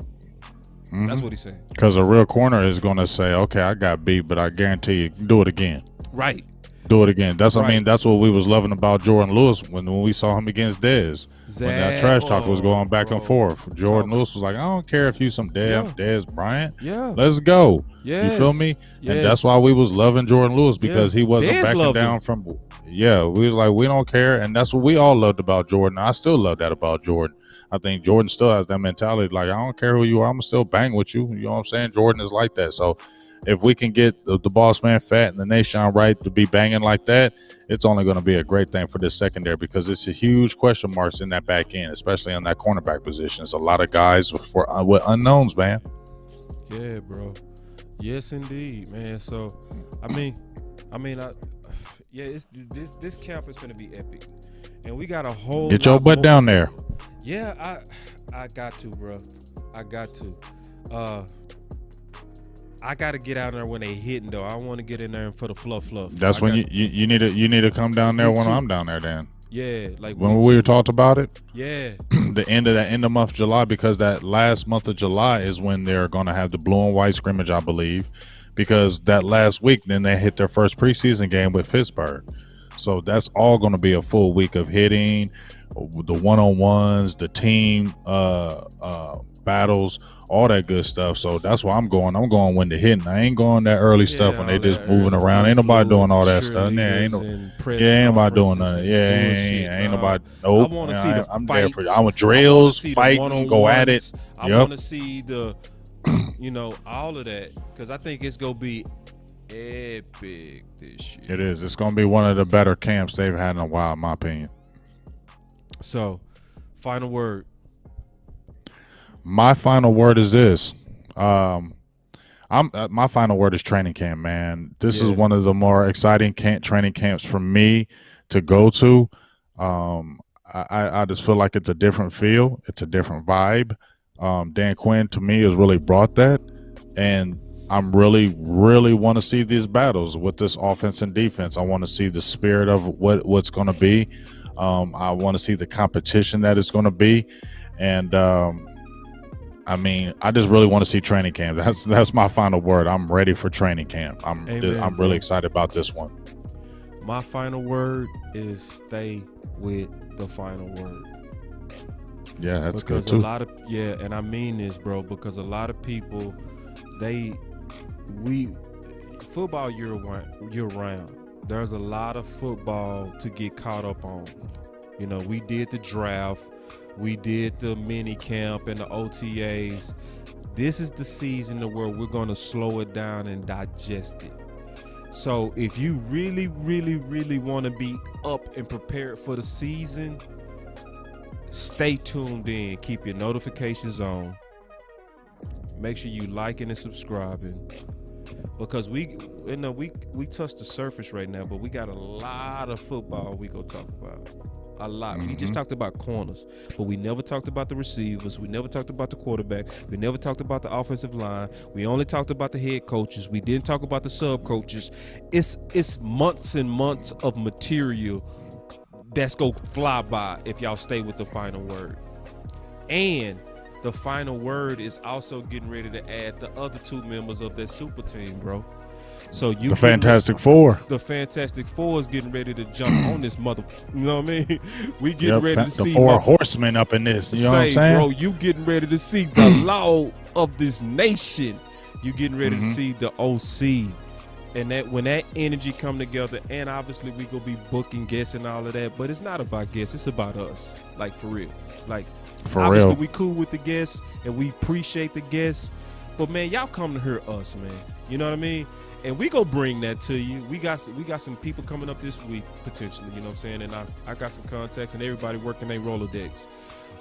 That's what he's saying. Because a real corner is going to say, "Okay, I got beat, but I guarantee you, do it again. Right. Do it again." That's what I Right. mean. That's what we was loving about Jordan Lewis when we saw him against Dez. When that trash talk was going back and forth, Jordan Lewis was like, "I don't care if you some Dez Bryant. Yeah. Let's go." Yes. You feel me? Yes. And that's why we was loving Jordan Lewis, because he wasn't Dez backing loved down him. from. Yeah, we was like, we don't care, and that's what we all loved about Jordan. I still love that about Jordan. I think Jordan still has that mentality, like, I don't care who you are, I'm still bang with you. You know what I'm saying? Jordan is like that. So if we can get the boss man Fat and the Nahshon Wright to be banging like that, it's only going to be a great thing for this secondary, because it's a huge question marks in that back end, especially in that cornerback position. It's a lot of guys with unknowns, man. Yeah, bro. Yes, indeed, man. So, this camp is gonna be epic, and we got a whole. Get your lot butt more. down there. Yeah, I got to, bro. I got to. I got to get out there when they hitting though. I want to get in there for the fluff. That's when you need to come down there when I'm down there. Then Yeah, like when we talked about it, yeah, the end of month July, because that last month of July is when they're going to have the blue and white scrimmage, I believe, because that last week then they hit their first preseason game with Pittsburgh. So that's all going to be a full week of hitting, the one-on-ones, the team battles, all that good stuff. So that's why I'm going when the hitting. I ain't going that early stuff when they just moving around. Ain't nobody doing all that stuff. Ain't nobody doing nothing. Ain't nobody. Nope. I want to see the I'm fights. there for. I want drills, fighting, go at it. I want to see the, all of that, because I think it's gonna be epic this year. It is. It's going to be one of the better camps they've had in a while, in my opinion. So, final word. My final word is this. My final word is training camp, man. This is one of the more exciting training camps for me to go to. I just feel like it's a different feel. It's a different vibe. Dan Quinn, to me, has really brought that. And I'm really, really want to see these battles with this offense and defense. I want to see the spirit of what's going to be. I want to see the competition that it's going to be. And I mean, I just really want to see training camp. That's my final word. I'm ready for training camp. I'm really excited about this one. My final word is stay with the final word. Yeah, that's because good too. And I mean this, bro, because a lot of people, football year round. There's a lot of football to get caught up on. You know, we did the draft. We did the mini camp and the OTAs. This is the season where we're going to slow it down and digest it. So if you really, really, really want to be up and prepared for the season, stay tuned in. Keep your notifications on. Make sure you liking and subscribing. Because we touched the surface right now, but we got a lot of football we gonna talk about. A lot. We just talked about corners, but we never talked about the receivers. We never talked about the quarterback. We never talked about the offensive line. We only talked about the head coaches. We didn't talk about the sub coaches. It's months and months of material that's gonna fly by if y'all stay with the final word. And the final word is also getting ready to add the other two members of that super team, bro. So the Fantastic Four. The Fantastic Four is getting ready to jump on this mother. You know what I mean? We getting ready to see the four horsemen up in this. You know what I'm saying? Bro, you getting ready to see the law of this nation. You getting ready to see the OC. And that when that energy come together, and obviously we gonna be booking guests and all of that, but it's not about guests, it's about us. Like for real. Like obviously we cool with the guests and we appreciate the guests. But man, y'all come to hear us, man. You know what I mean? And we gonna bring that to you. We got some people coming up this week, potentially, you know what I'm saying? And I got some contacts and everybody working their Rolodex.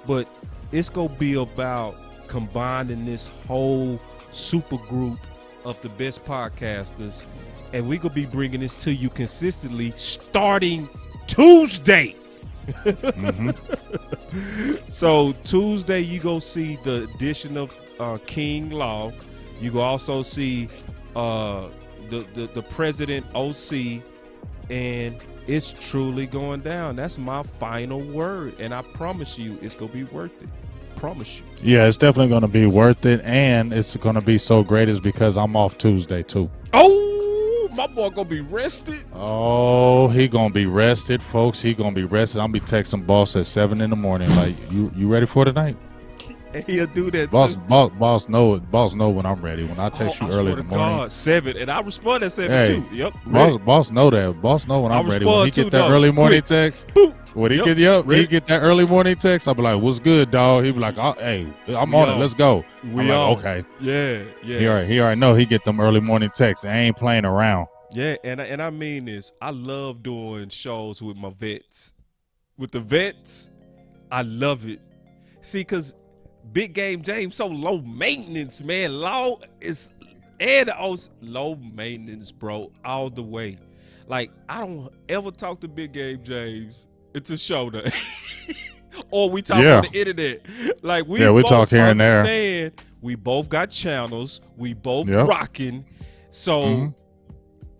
But it's gonna be about combining this whole super group of the best podcasters, and we gonna be bringing this to you consistently starting Tuesday. So Tuesday you go see the edition of King Law. You go also see the President OC, and it's truly going down. That's my final word, and I promise you it's gonna be worth it. Promise you. Yeah, it's definitely going to be worth it, and it's going to be so great is because I'm off Tuesday too. Oh, my boy gonna be rested. Oh, he gonna be rested, folks. He gonna be rested. I'll be texting boss at 7 in the morning. Like, you ready for tonight? And he'll do that. Boss know when I'm ready. When I text you early in the morning. God, 7, and I respond at 7 too. Yep. Boss know that. Boss know when I'm ready. When he get that early morning text. When he get that early morning text, I'll be like, "What's good, dog?" He be like, "Hey, I'm on it. Let's go." I'm like, okay. Yeah. He already know he get them early morning texts. I ain't playing around. Yeah, and I mean this. I love doing shows with my vets. With the vets, I love it. See, because Big Game James so low maintenance, man. Low maintenance, bro, all the way. Like, I don't ever talk to Big Game James. It's a show day. Or we talk on the internet. Like we talk here and there. We both got channels. We both rocking. So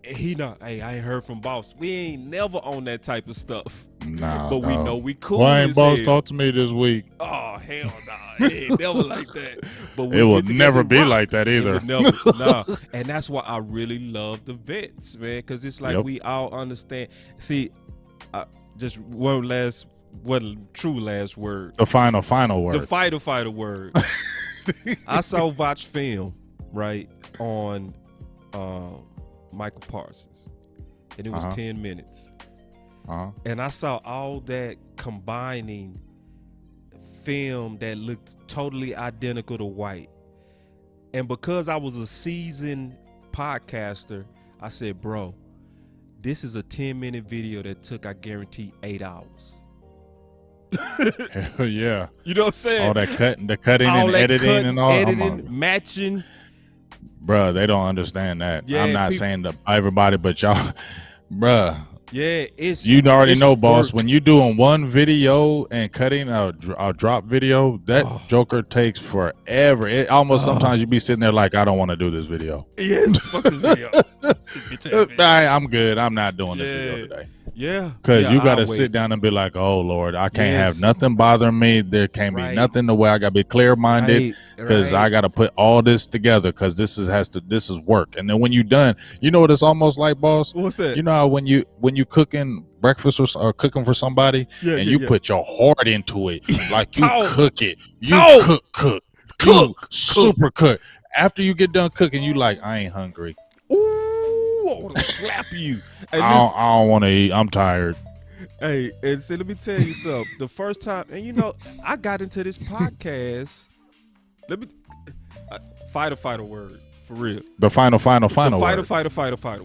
he not, hey, I ain't heard from boss. We ain't never on that type of stuff. Nah. But we know we cool. Why ain't boss talk to me this week? Oh, hell nah. It ain't never like that. But it will never be like that either. Nah. And that's why I really love the vets, man. Because it's like we all understand. See, just one true last word. The final word. The final word. I saw Vach film, right, on Michael Parsons, and it was 10 minutes. And I saw all that combining film that looked totally identical to White. And because I was a seasoned podcaster, I said, bro, this is a 10-minute video that took, I guarantee, 8 hours. Hell yeah. You know what I'm saying? All that cutting, the cutting all and that editing cutting, and all. editing, matching. Bruh, they don't understand that. Yeah, I'm not saying to everybody, but y'all, bruh. Yeah, You already know, boss. work. When you doing one video and cutting a drop video, that joker takes forever. It almost sometimes you be sitting there like, I don't want to do this video. Yes, fuck this video. I'm good. I'm not doing this video today. Yeah, because you got to I'll sit wait. down and be like, oh Lord, I can't have nothing bothering me. There can't be nothing the way I got to be clear minded because I got to put all this together because this is work. And then when you done, you know what it's almost like, boss? What's that? You know how when you cooking breakfast or cooking for somebody and you put your heart into it, like you cook it, you cook, super cook. After you get done cooking, you like, I ain't hungry. Ooh, I want to slap you. I don't want to eat. I'm tired. Hey, and so let me tell you something. The first time, and you know, I got into this podcast. Let me fighter word for real. The final word. Fighter.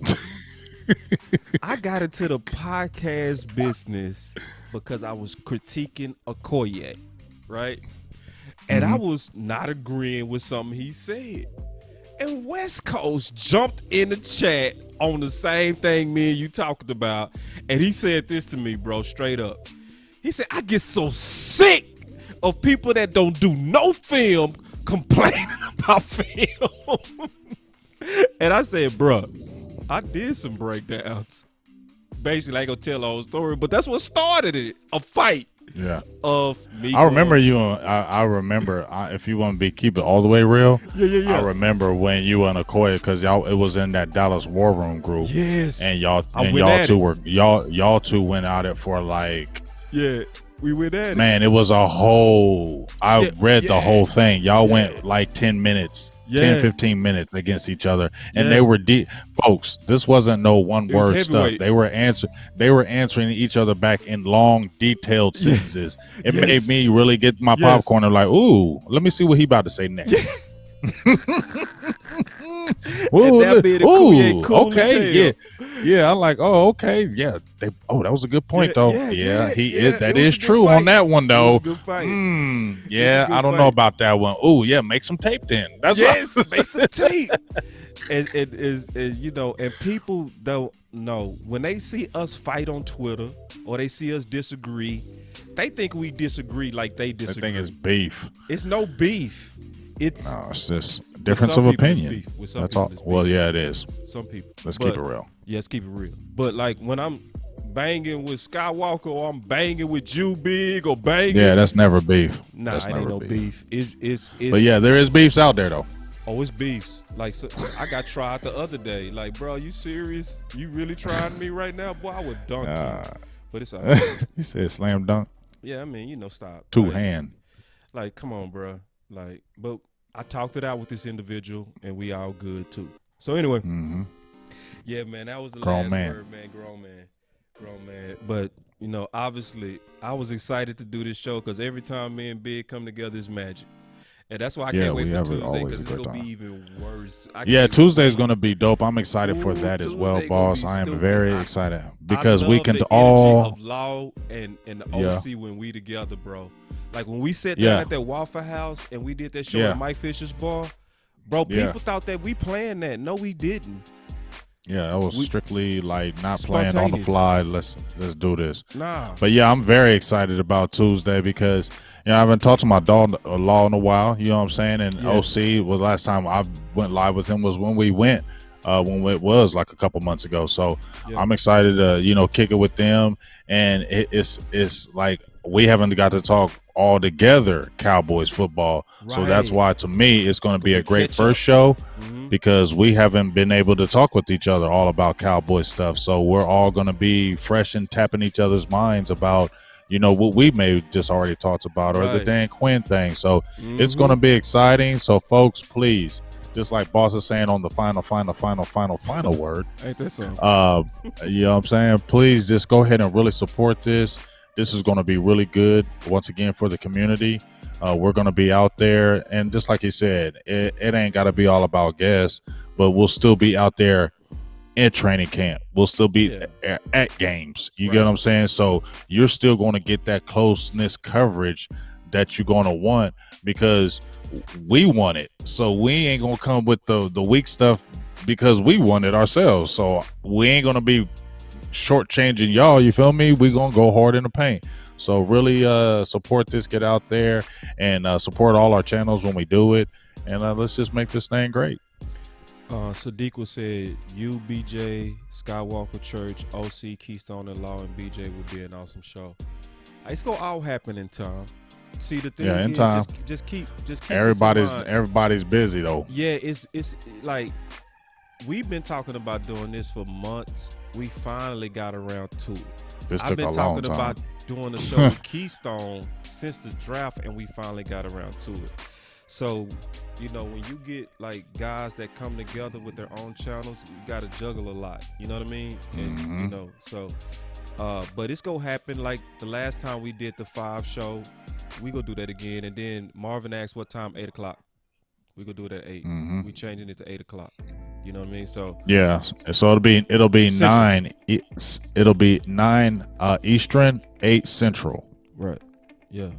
I got into the podcast business because I was critiquing Okoye, right? And I was not agreeing with something he said. And West Coast jumped in the chat on the same thing me and you talked about. And he said this to me, bro, straight up. He said, I get so sick of people that don't do no film complaining about film. And I said, bro, I did some breakdowns. Basically, I ain't gonna tell the whole story, but that's what started it, a fight. Yeah. Of me. I remember you. I remember. If you want to keep it all the way real. Yeah. I remember when you and Okoye, because it was in that Dallas War Room group. Yes. And y'all two went at it for like. Yeah, we went at it. Man, it was a whole. I read the whole thing. Y'all went like 10 minutes. 10, 15 minutes against each other, and they were deep, folks. This wasn't no one word stuff. They were answering each other back in long, detailed sentences. It made me really get my popcorn and like, ooh, let me see what he about to say next. Okay, yeah. I'm like, oh, okay, yeah. That was a good point, though. That is true on that one, though. I don't know about that one. Oh, yeah, make some tape then. That's make some tape. And you know, and people don't know when they see us fight on Twitter or they see us disagree, they think we disagree like they disagree. I think it's beef. It's no beef. It's just difference of opinion. That's all. Well, yeah, it is. Some people. Let's keep it real. Yeah, let's keep it real. But like when I'm banging with Skywalker or I'm banging with Jew Big or banging. Yeah, that's never beef. Nah, it ain't no beef. It's but yeah, there is beefs out there though. Oh, it's beefs. Like, so, I got tried the other day. Like, bro, you serious? You really trying me right now? Boy, I would dunk you. But it's all right. He said slam dunk. Yeah, I mean, you know, stop. Two-hand. Like, come on, bro. Like, but I talked it out with this individual, and we all good, too. So, anyway. Yeah, man, that was the last word, man. Grown man. But, you know, obviously, I was excited to do this show because every time me and Big come together, it's magic. And that's why I can't wait for Tuesday because it's going to be even worse. Tuesday's going to be dope. I'm excited for that as well, boss. I am very excited because we can all of Law and the OC when we together, bro. Like when we sat down at that Waffle House and we did that show at Mike Fisher's bar, bro, people thought that we planned that. No, we didn't. Yeah, it was strictly like not playing on the fly. Let's do this. Nah. But yeah, I'm very excited about Tuesday because I haven't talked to my dog Law in a while. You know what I'm saying? And OC was last time I went live with him was when we went when it was like a couple months ago. So I'm excited to kick it with them. And it's like we haven't got to talk all together Cowboys football. Right. So that's why to me it's going to be a great first show because we haven't been able to talk with each other all about Cowboy stuff. So we're all going to be fresh and tapping each other's minds about what we may just already talked about or the Dan Quinn thing. So it's going to be exciting. So folks, please, just like Boss is saying on the final word. Ain't that so? You know what I'm saying? Please just go ahead and really support this. This is going to be really good once again for the community. We're going to be out there. And just like he said, it ain't got to be all about guests, but we'll still be out there in training camp. We'll still be at games. You get what I'm saying? So you're still going to get that closeness coverage that you're going to want because we want it. So we ain't going to come with the weak stuff because we want it ourselves. So we ain't going to be shortchanging y'all. You feel me? We going to go hard in the paint. So really support this, get out there and support all our channels when we do it. And let's just make this thing great. Sadiq was said, you, BJ, Skywalker Church, OC, Keystone and Law, and BJ would be an awesome show. It's gonna all happen in time. See, the thing in is, time. Just keep everybody's busy though. Yeah, it's like we've been talking about doing this for months. We finally got around to it. This I've took been a long talking time. about doing a show with Keystone since the draft, and we finally got around to it. So, you know, when you get like guys that come together with their own channels, you got to juggle a lot. You know what I mean? And, you know, so, but it's gonna happen. Like the last time we did the 5 show, we gonna do that again. And then Marvin asked what time? 8 o'clock. We gonna do it at 8. We changing it to 8 o'clock. You know what I mean? So yeah. So it'll be Central. 9. It'll be 9 Eastern, 8 Central. Right. Yeah.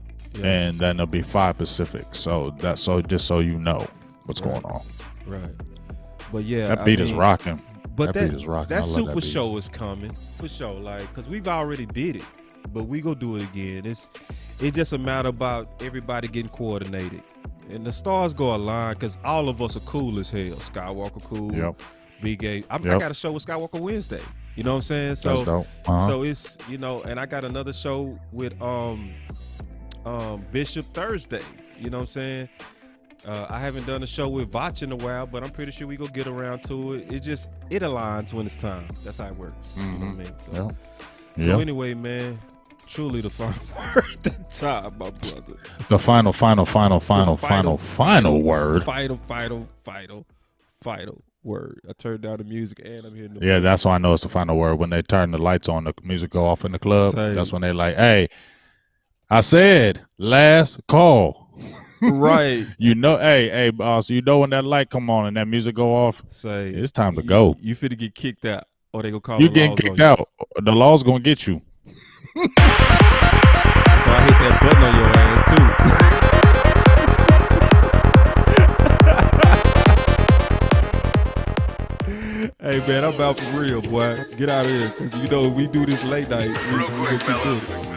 And then it'll be 5 Pacific. So that's just so you know what's going on. Right. But yeah, That beat is rocking. But that beat is rocking. That I love super that beat. show is coming for sure. Like, cause we've already did it, but we gonna do it again. It's just a matter about everybody getting coordinated, and the stars go align. Cause all of us are cool as hell. Skywalker cool. Yep. Big A. I got a show with Skywalker Wednesday. You know what I'm saying? So That's dope. So it's, you know, and I got another show with Bishop Thursday. You know what I'm saying? I haven't done a show with Vach in a while, but I'm pretty sure we gonna get around to it. It aligns when it's time. That's how it works. You know what I mean? So anyway, man, truly the final word that time, my brother. The final word. Final word. I turned down the music and I'm hitting the Yeah, that's why I know it's the final word. When they turn the lights on, the music go off in the club. Same. That's when they like, hey, I said last call. Right. You know, hey, boss, you know when that light come on and that music go off, Say it's time to go. You finna get kicked out, or they gonna call You the getting laws kicked on out. The law's gonna get you. You. So I hit that button on your ass too. Hey man, I'm out for real, boy. Get out of here, cause you know if we do this late night, we gonna keep doing it.